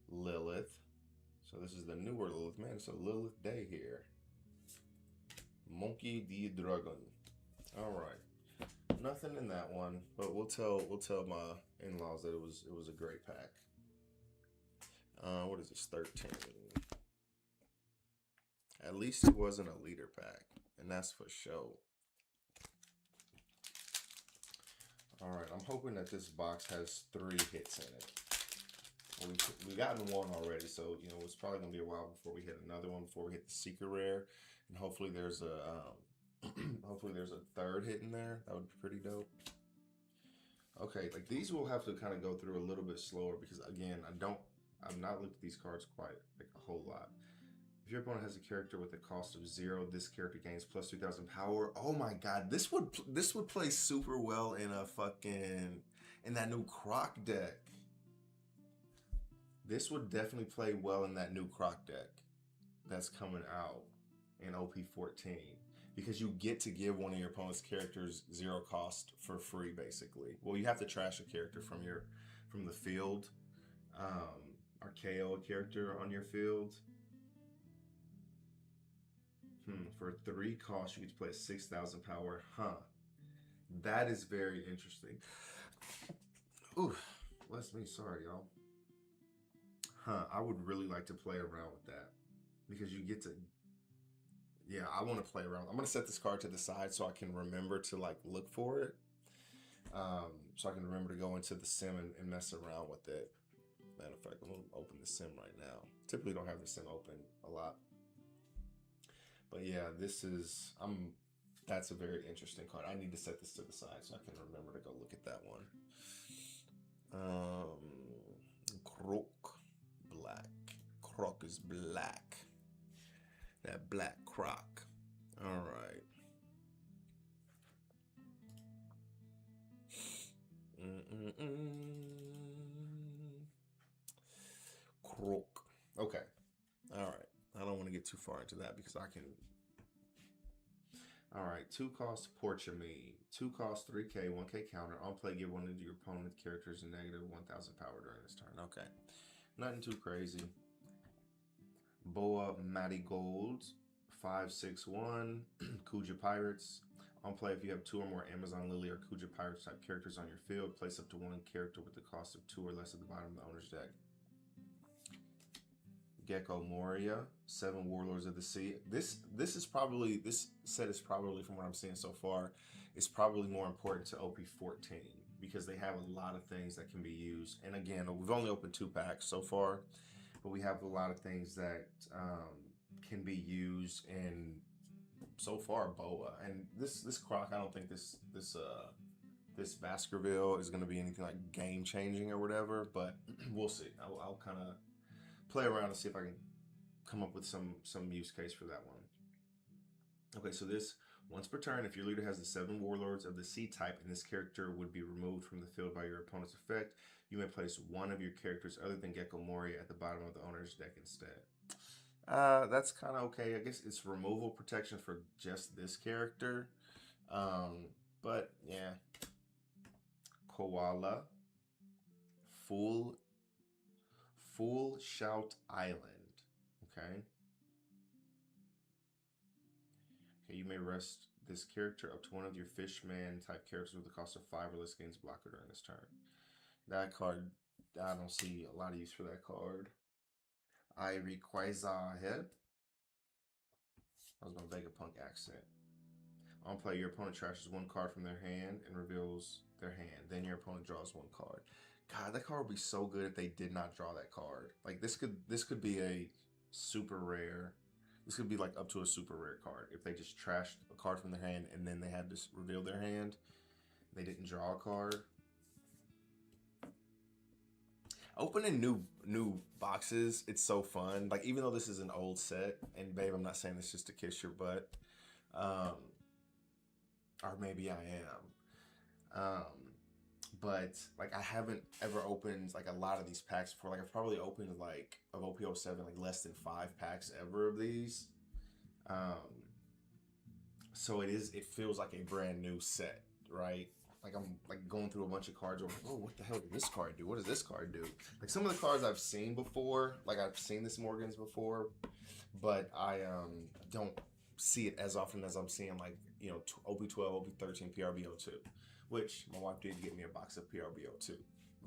C: Lilith. So this is the newer Lilith. Man, it's a Lilith day here. Monkey D. Dragon. All right, nothing in that one, but we'll tell my in-laws that it was a great pack. What is this? 13. At least it wasn't a leader pack, and that's for sure. All right, I'm hoping that this box has 3 hits in it. Well, we've gotten 1 already, so you know it's probably gonna be a while before we hit another one, before we hit the secret rare, and hopefully there's a hopefully there's a 3rd hit in there. That would be pretty dope. Okay, like these we'll have to kind of go through a little bit slower because again, I've not looked at these cards quite like a whole lot. If your opponent has a character with a cost of 0, this character gains plus 2,000 power. Oh my god, this would play super well in that new Croc deck. This would definitely play well in that new Croc deck that's coming out in OP14 because you get to give one of your opponent's characters 0 cost for free, basically. Well, you have to trash a character from the field, or KO a character on your field. For 3 costs, you get to play a 6,000 power. That is very interesting. Ooh, bless me. Sorry, y'all. I would really like to play around with that because you get to. Yeah, I want to play around. I'm gonna set this card to the side so I can remember to like look for it. So I can remember to go into the sim and mess around with it. Matter of fact, I'm gonna open the sim right now. Typically don't have the sim open a lot. But yeah, that's a very interesting card. I need to set this to the side so I can remember to go look at that one. Croc black. Croc is black. That black Croc. All right. Croc. Okay. All right. I don't want to get too far into that because I can. All right, 2 cost Porchame, 2 cost 3K, 1K counter. On play, give one of your opponent's characters a negative 1,000 power during this turn. Okay, nothing too crazy. Boa Marigold, 5/6/1, Kuja Pirates. On play, if you have 2 or more Amazon Lily or Kuja Pirates type characters on your field, place up to 1 character with the cost of 2 or less at the bottom of the owner's deck. Gecko Moria, 7 Warlords of the Sea. This set is probably, from what I'm seeing so far, is probably more important to OP14 because they have a lot of things that can be used. And again, we've only opened 2 packs so far, but we have a lot of things that can be used in so far Boa. And this Croc, I don't think this Baskerville is going to be anything like game changing or whatever, but we'll see. I'll kind of play around and see if I can come up with some use case for that one. Okay, so this, once per turn, if your leader has the 7 Warlords of the Sea type and this character would be removed from the field by your opponent's effect, you may place 1 of your characters other than Gecko Moria at the bottom of the owner's deck instead. That's kind of okay. I guess it's removal protection for just this character. But yeah. Koala. Full Shout Island. Okay. Okay, you may rest this character up to 1 of your Fishman type characters with the cost of 5 or less gains blocker during this turn. That card, I don't see a lot of use for that card. I Rayquaza Head. That was my Vegapunk accent. On play, your opponent trashes 1 card from their hand and reveals their hand. Then your opponent draws 1 card. God, that card would be so good if they did not draw that card. Like this could be a super rare. This could be like up to a super rare card if they just trashed a card from their hand and then they had to reveal their hand. They didn't draw a card. Opening new boxes, it's so fun. Like even though this is an old set, and babe, I'm not saying this just to kiss your butt, or maybe I am. But like I haven't ever opened like a lot of these packs before. Like I've probably opened like of OP07 like less than 5 packs ever of these. So it feels like a brand new set, right? Like I'm like going through a bunch of cards. Oh, what the hell did this card do? What does this card do? Like some of the cards I've seen before. Like I've seen this Morgans before, but I don't see it as often as I'm seeing like OP12, OP13, PRBO2, which my wife did get me a box of PRBO2,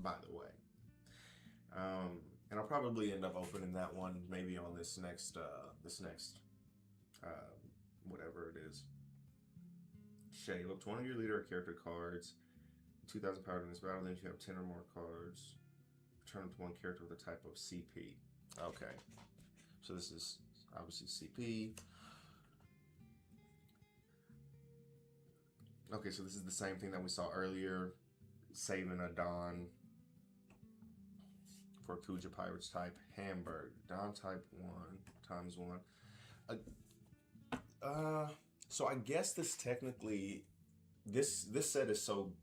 C: by the way. And I'll probably end up opening that one maybe on this next whatever it is. Shay, look to 1 of your leader or character cards, 2,000 power in this battle. Then if you have 10 or more cards, return them to 1 character with a type of CP. Okay, so this is obviously CP. Okay, so this is the same thing that we saw earlier, saving a Don for Kuja Pirates type. Hamburg, Don type 1 times 1. So I guess this technically, this set is so.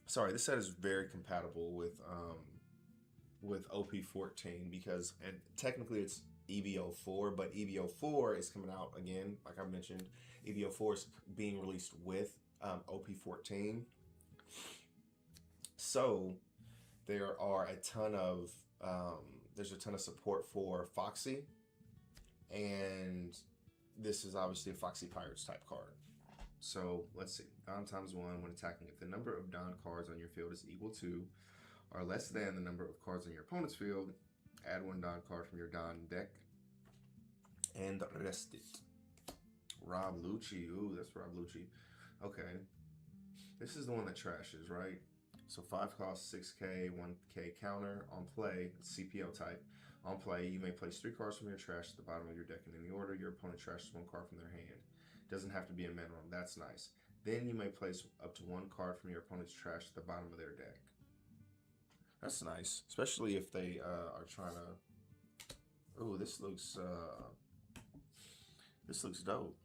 C: Sorry, this set is very compatible with OP14 because technically it's EVO4, but EVO4 is coming out again, like I mentioned. EVO4 is being released with OP14. So there are a ton of there's a ton of support for Foxy, and this is obviously a Foxy Pirates type card. So let's see. Don times 1 when attacking. If the number of Don cards on your field is equal to or less than the number of cards on your opponent's field, add 1 Don card from your Don deck and rest it. Rob Lucci. Ooh, that's Rob Lucci. Okay. This is the one that trashes, right? So 5 cost, 6K, 1K counter. On play, CPO type. On play, you may place 3 cards from your trash at the bottom of your deck in any order. Your opponent trashes 1 card from their hand. Doesn't have to be a minimum. That's nice. Then you may place up to 1 card from your opponent's trash at the bottom of their deck. That's nice, especially if they are trying to. Ooh, this looks dope.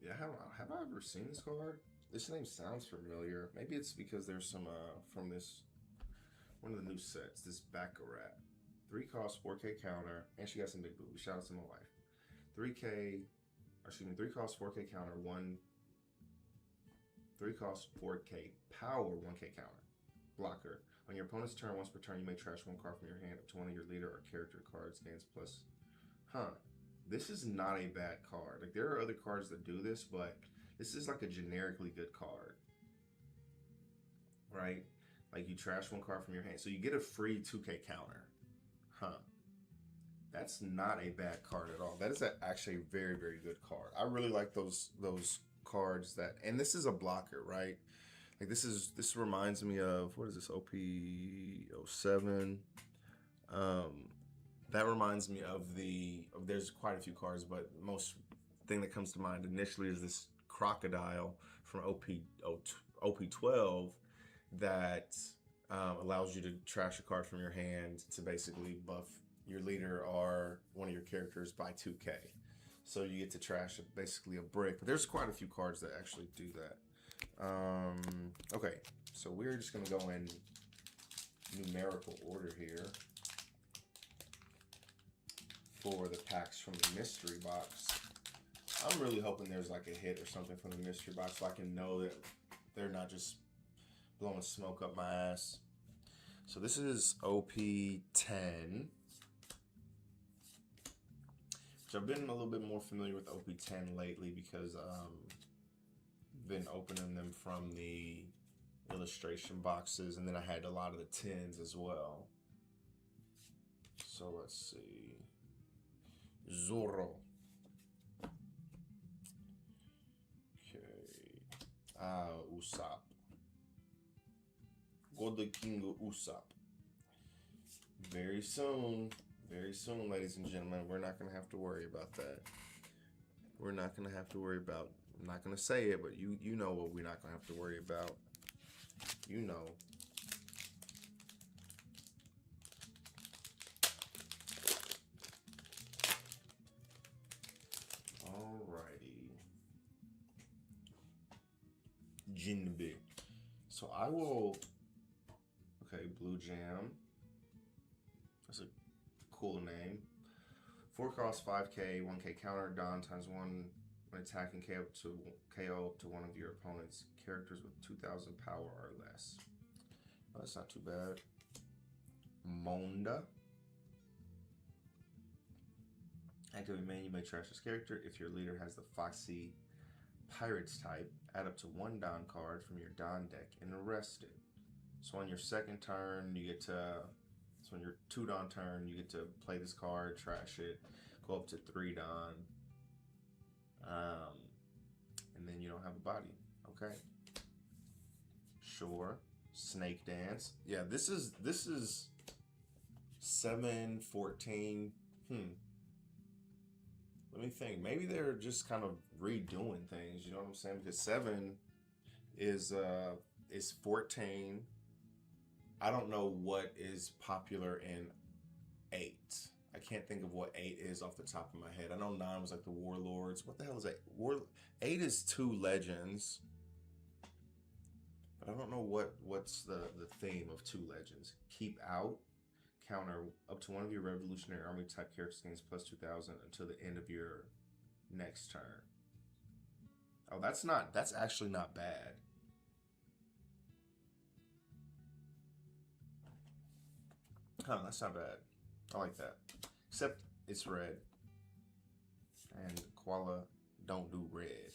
C: Yeah, have I ever seen this card? This name sounds familiar. Maybe it's because there's some from this one of the new sets. This Baccarat, 3 cost, 4K counter, and she got some big boobies. Shout out to my wife. 3 cost, 4K counter, 3 cost, 4K power, 1K counter. Blocker. On your opponent's turn, once per turn, you may trash 1 card from your hand up to 1 of your leader or character cards. Gains plus. Huh. this is not a bad card. Like, there are other cards that do this, but this is like a generically good card, right? Like, you trash one card from your hand, so you get a free 2K counter. Huh. That's not a bad card at all. That is actually a very, very good card. I really like those cards that, and this is a blocker, right? Like, this reminds me of, what is this, OP07? That reminds me of there's quite a few cards, but most thing that comes to mind initially is this Crocodile from OP12 that allows you to trash a card from your hand to basically buff your leader or one of your characters by 2K. So you get to trash basically a brick. But there's quite a few cards that actually do that. Okay, so we're just going to go in numerical order here for the packs from the mystery box. I'm really hoping there's like a hit or something from the mystery box so I can know that they're not just blowing smoke up my ass. So this is OP10. Which I've been a little bit more familiar with OP10 lately because I've been opening them from the illustration boxes, and then I had a lot of the 10s as well. So let's see. Zoro. Okay. Usopp. God King Usopp. Very soon, ladies and gentlemen, we're not going to have to worry about that. We're not going to have to worry about, I'm not going to say it, but you know what we're not going to have to worry about. You know. Alrighty. Jinbe. So I will, okay, Blue Jam. That's a cool name. 4 cost 5K, 1K counter, Don times 1 when attacking KO up to one of your opponent's characters with 2,000 power or less. Oh, that's not too bad. Monda. Activate main, you may trash this character. If your leader has the Foxy Pirates type, add up to 1 Don card from your Don deck and arrest it. So on your second turn, you get to, so on your 2 Don turn, you get to play this card, trash it, go up to 3 Don, and then you don't have a body. Okay. Sure. Snake Dance. Yeah, this is 7-14. Let me think. Maybe they're just kind of redoing things. You know what I'm saying? Because 7 is 14. I don't know what is popular in 8. I can't think of what 8 is off the top of my head. I know 9 was like the Warlords. What the hell is 8? 8 is 2 Legends. But I don't know what's the theme of 2 Legends. Keep out. Counter up to one of your Revolutionary Army type characters gains plus 2,000 until the end of your next turn. Oh, that's actually not bad. Huh, that's not bad. I like that. Except it's red. And Koala don't do red.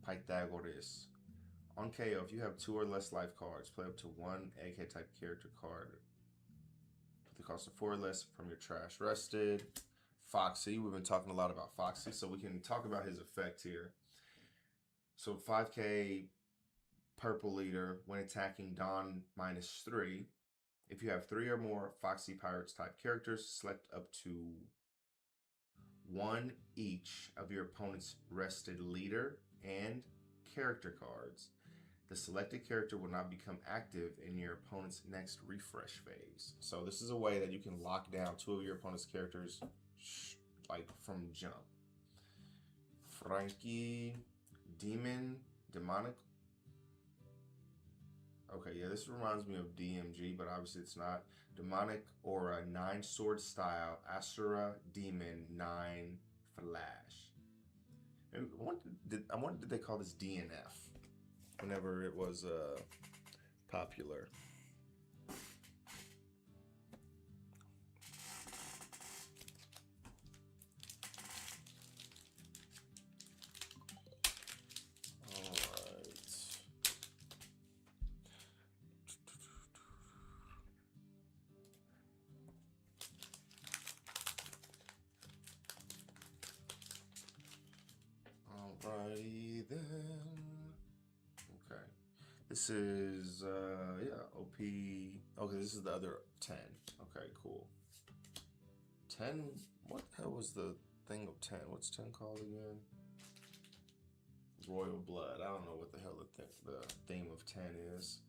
C: Pythagoras. On KO, if you have 2 or less life cards, play up to 1 AK type character card with the cost of 4 or less from your trash. Rested. Foxy. We've been talking a lot about Foxy, so we can talk about his effect here. So 5K purple leader when attacking Don -3. If you have 3 or more Foxy Pirates type characters, select up to 1 each of your opponent's rested leader and character cards. The selected character will not become active in your opponent's next refresh phase. So this is a way that you can lock down 2 of your opponent's characters like from jump. Frankie, Demonic. Okay, yeah, this reminds me of DMG, but obviously it's not. Demonic Aura, 9 sword style, Asura Demon, 9 Flash. I wonder did they call this DNF whenever it was popular. This is yeah, OP. Okay, this is the other 10. Okay, cool. 10. What the hell was the thing of 10? What's 10 called again? Royal Blood. I don't know what the hell the theme of 10 is.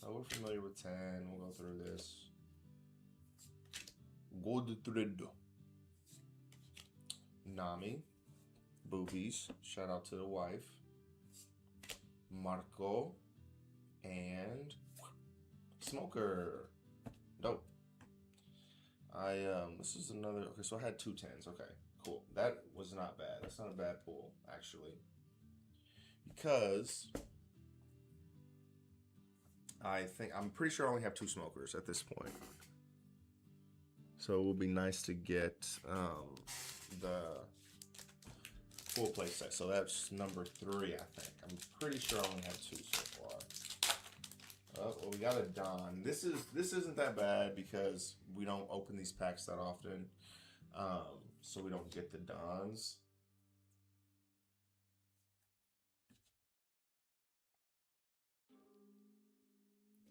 C: Oh, we're familiar with 10. We'll go through this. Go through. Nami. Boobies. Shout out to the wife. Marco. And Smoker. Dope. This is another. Okay, so I had 2 10s. Okay, cool. That was not bad. That's not a bad pull, actually. Because I'm pretty sure I only have 2 smokers at this point. So it would be nice to get the full play set. So that's number 3, I think. I'm pretty sure I only have 2 so far. Oh, well, we got a Don. This isn't that bad because we don't open these packs that often. So we don't get the Dons.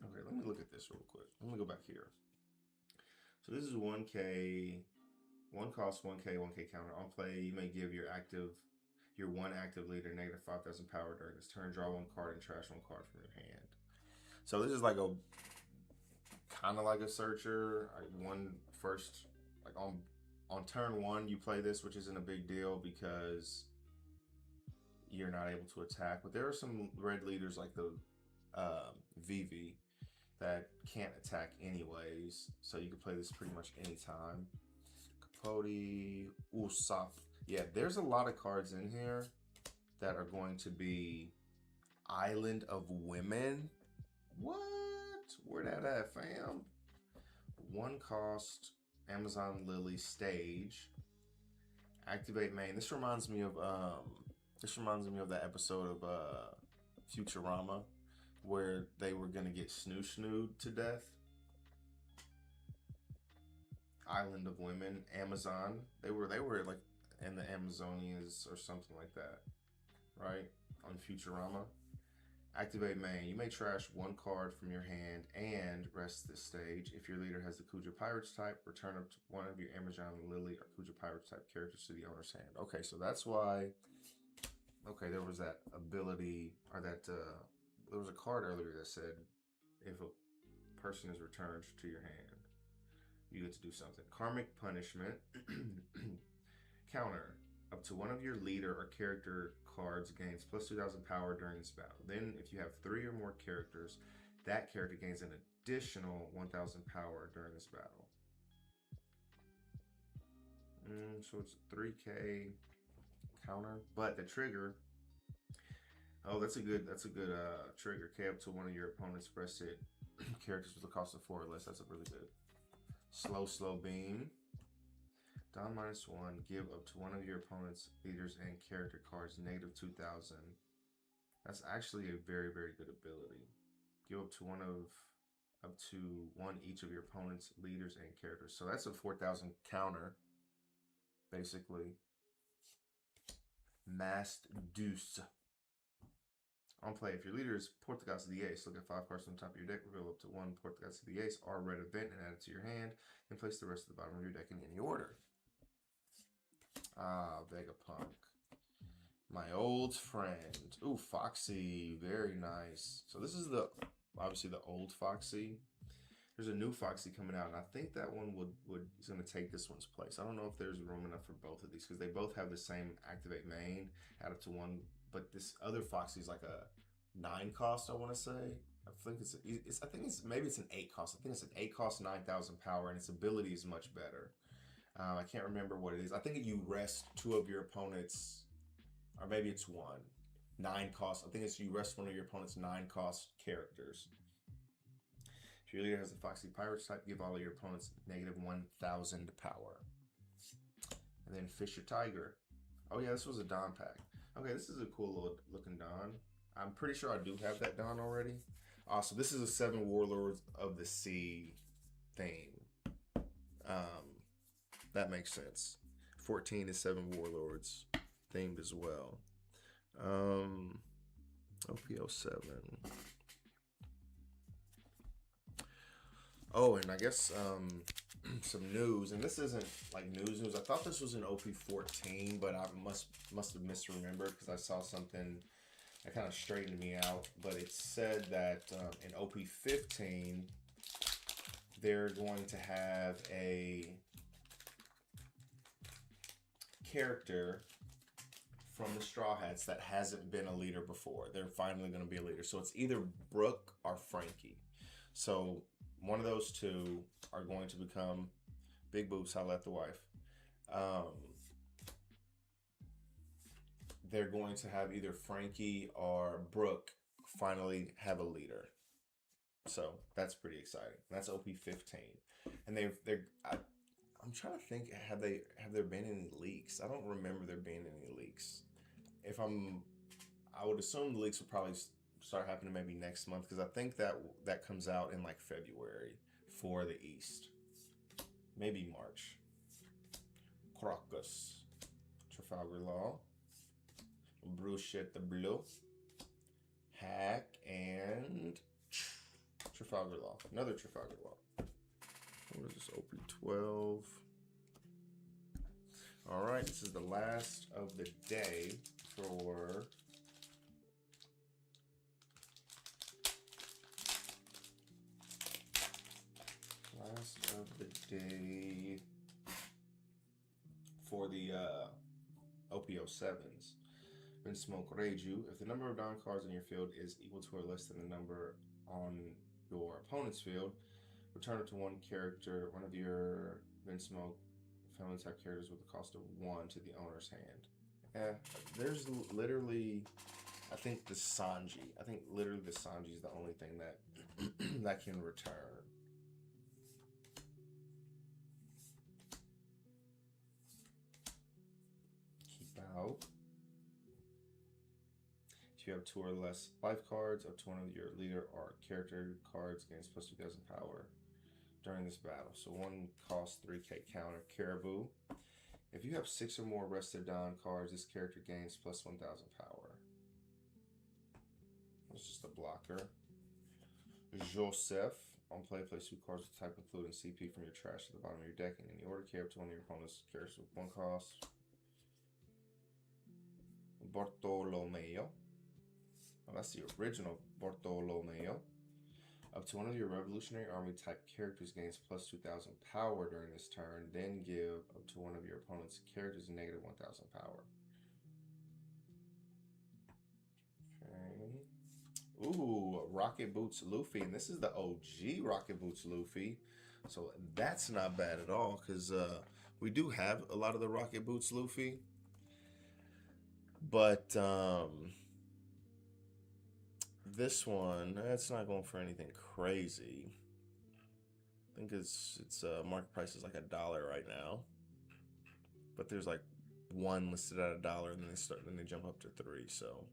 C: Okay, let me look at this real quick. Let me go back here. So this is 1K, 1 cost, 1K, 1K counter. On play, you may give your one active leader negative 5,000 power during this turn. Draw 1 card and trash 1 card from your hand. So this is like a kind of like a searcher. Like on turn 1 you play this, which isn't a big deal because you're not able to attack. But there are some red leaders like the Vivi that can't attack anyways, so you can play this pretty much anytime. Capote, Usopp. Yeah, there's a lot of cards in here that are going to be Island of Women. What? Where that at, fam? 1 cost, Amazon Lily stage. Activate main. This reminds me of that episode of Futurama where they were gonna get snoo to death. Island of Women, Amazon. They were like in the Amazonias or something like that, right? On Futurama. Activate main. You may trash 1 card from your hand and rest this stage. If your leader has the Kuja Pirates type, return up to 1 of your Amazon Lily or Kuja Pirates type characters to the owner's hand. Okay, so that's why. Okay, there was that ability, or that there was a card earlier that said if a person is returned to your hand, you get to do something. Karmic Punishment. Counter. Up to 1 of your leader or character cards gains plus 2,000 power during this battle. Then, if you have 3 or more characters, that character gains an additional 1,000 power during this battle. So it's 3K counter, but the trigger. Oh, that's a good trigger. K up to 1 of your opponent's press it characters with a cost of 4 or less. That's a really good. Slow beam. Don -1. Give up to 1 of your opponent's leaders and character cards negative 2,000. That's actually a very, very good ability. Give up to one each of your opponent's leaders and characters. So that's a 4,000 counter, basically. Masked Deuce. On play, if your leader is Portugas of the Ace, look at 5 cards on the top of your deck, reveal up to 1 Portugas of the Ace or red event and add it to your hand, and place the rest at the bottom of your deck in any order. Ah, Vegapunk. My old friend. Ooh, Foxy. Very nice. So this is obviously the old Foxy. There's a new Foxy coming out, and I think that one is going to take this one's place. I don't know if there's room enough for both of these because they both have the same activate main, add up to 1. But this other Foxy is like a 9 cost, I want to say. I think maybe it's an 8 cost. I think it's an 8 cost, 9,000 power, and its ability is much better. I can't remember what it is. I think you rest 2 of your opponents, or maybe it's 1. 9 cost. I think it's you rest 1 of your opponent's 9 cost characters. If your leader has a Foxy Pirates type, give all of your opponents negative 1,000 power. And then Fisher Tiger. Oh yeah, this was a Don pack. Okay, this is a cool looking Don. I'm pretty sure I do have that Don already. So this is a 7 Warlords of the Sea theme. That makes sense. 14 is 7 Warlords themed as well. OP07. Oh, and I guess some news, and this isn't like news. I thought this was an OP14, but I must have misremembered because I saw something that kind of straightened me out. But it said that in OP15 they're going to have a character from the Straw Hats that hasn't been a leader before. They're finally going to be a leader. So it's either Brooke or Frankie. So one of those two are going to become Big Boobs, Holla at the Wife. They're going to have either Frankie or Brooke finally have a leader. So that's pretty exciting. That's OP15. And I'm trying to think, have there been any leaks? I don't remember there being any leaks. I would assume the leaks will probably start happening maybe next month, because I think that comes out in like February for the East, maybe March. Crocus, Trafalgar Law, Bruchette the Blue, Hack, and Trafalgar Law. Another Trafalgar Law. What is this? OP12. All right, this is the last of the day for the OP07s. Vinsmoke Reiju. If the number of Dawn cards in your field is equal to or less than the number on your opponent's field, return it to one character, one of your Vinsmoke family type characters with the cost of 1 to the owner's hand. There's literally, I think the Sanji. I think literally the Sanji is the only thing that that can return. Keep out. If you have 2 or less life cards, up to one of your leader or character cards gains plus 2,000 power during this battle. So one costs 3k counter. Caribou. If you have 6 or more rested Dawn cards, this character gains plus 1,000 power. That's just a blocker. Joseph. On play, place 2 cards with type including CP from your trash at the bottom of your deck in any order. Care up to one of your opponent's characters with 1 cost. Bartolomeo. Oh, that's the original Bartolomeo. Up to one of your Revolutionary Army type characters gains plus 2,000 power during this turn. Then give up to one of your opponent's characters negative 1,000 power. Okay. Ooh, Rocket Boots Luffy. And this is the OG Rocket Boots Luffy. So that's not bad at all, because we do have a lot of the Rocket Boots Luffy. But this one, it's not going for anything crazy. I think its market price is like $1 right now. But there's like 1 listed at $1, and then they jump up to 3. So,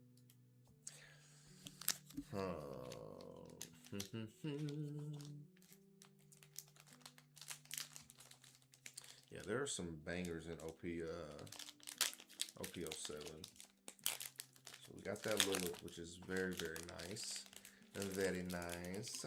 C: yeah, there are some bangers in OP07. So we got that Lilith, which is very, very nice. Very nice.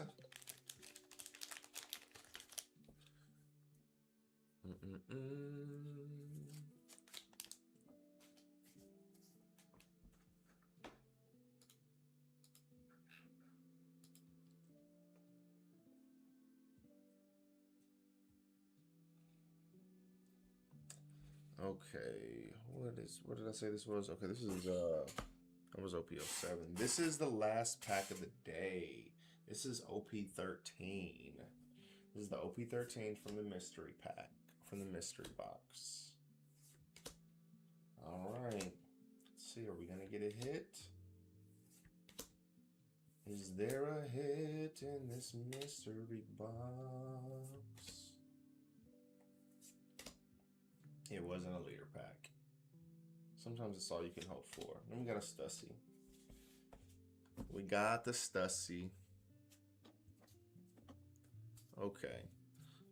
C: Okay, what did I say this was? Okay, this is that was OP07. This is the last pack of the day. This is OP13. This is the OP13 from the mystery pack, from the mystery box. All right, let's see, are we gonna get a hit? Is there a hit in this mystery box? It wasn't a leader pack. Sometimes it's all you can hope for. And we got a Stussy. We got the Stussy. Okay.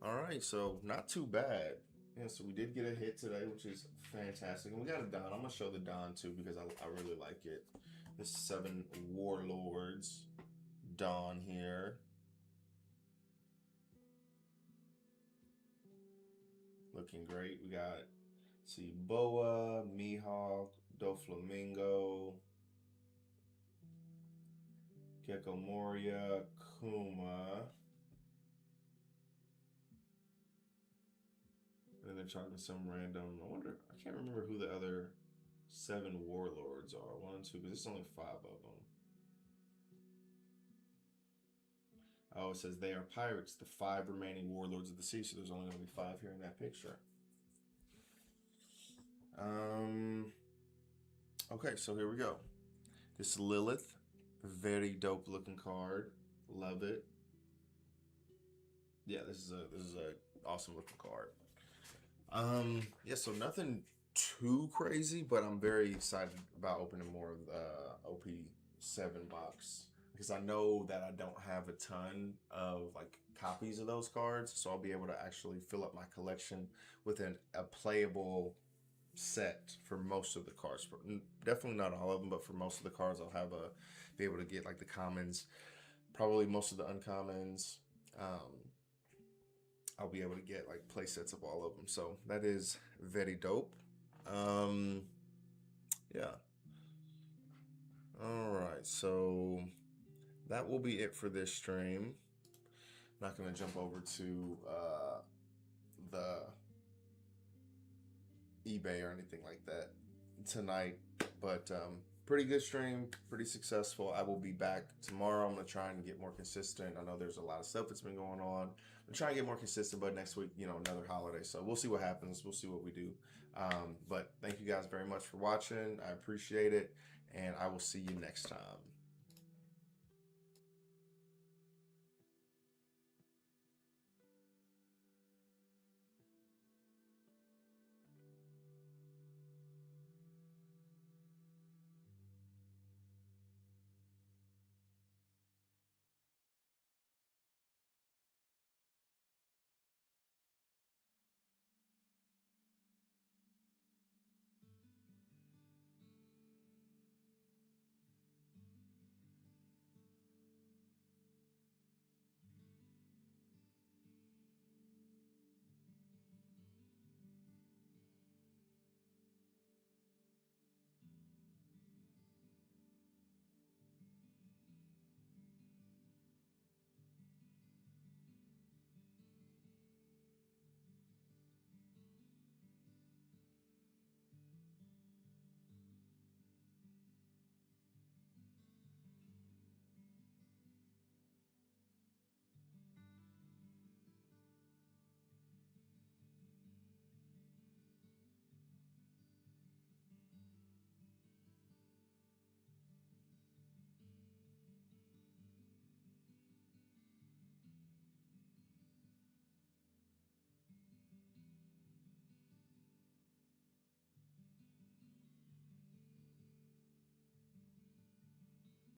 C: All right, so not too bad. Yeah, so we did get a hit today, which is fantastic. And we got a Don. I'm going to show the Don too because I really like it. The 7 Warlords Don here. Looking great. We got, see, Boa, Mihawk, Doflamingo, Gecko Moria, Kuma. And then they're talking some random. I wonder. I can't remember who the other 7 warlords are. 1, 2, because it's only 5 of them. Oh, it says they are pirates. The 5 remaining warlords of the sea. So there's only going to be 5 here in that picture. Okay, so here we go. This Lilith, very dope looking card. Love it. Yeah, this is a awesome looking card. Yeah, so nothing too crazy, but I'm very excited about opening more of the OP7 box because I know that I don't have a ton of like copies of those cards, so I'll be able to actually fill up my collection with a playable set for most of the cards. Definitely not all of them, but for most of the cards, I'll have be able to get like the commons, probably most of the uncommons. I'll be able to get like play sets of all of them. So that is very dope. Yeah. All right. So that will be it for this stream. Not going to jump over to the eBay or anything like that tonight, but pretty good stream, pretty successful. I will be back tomorrow. I'm going to try and get more consistent. I know there's a lot of stuff that's been going on. I'm trying to get more consistent, but next week, another holiday. So we'll see what happens. We'll see what we do. But thank you guys very much for watching. I appreciate it. And I will see you next time.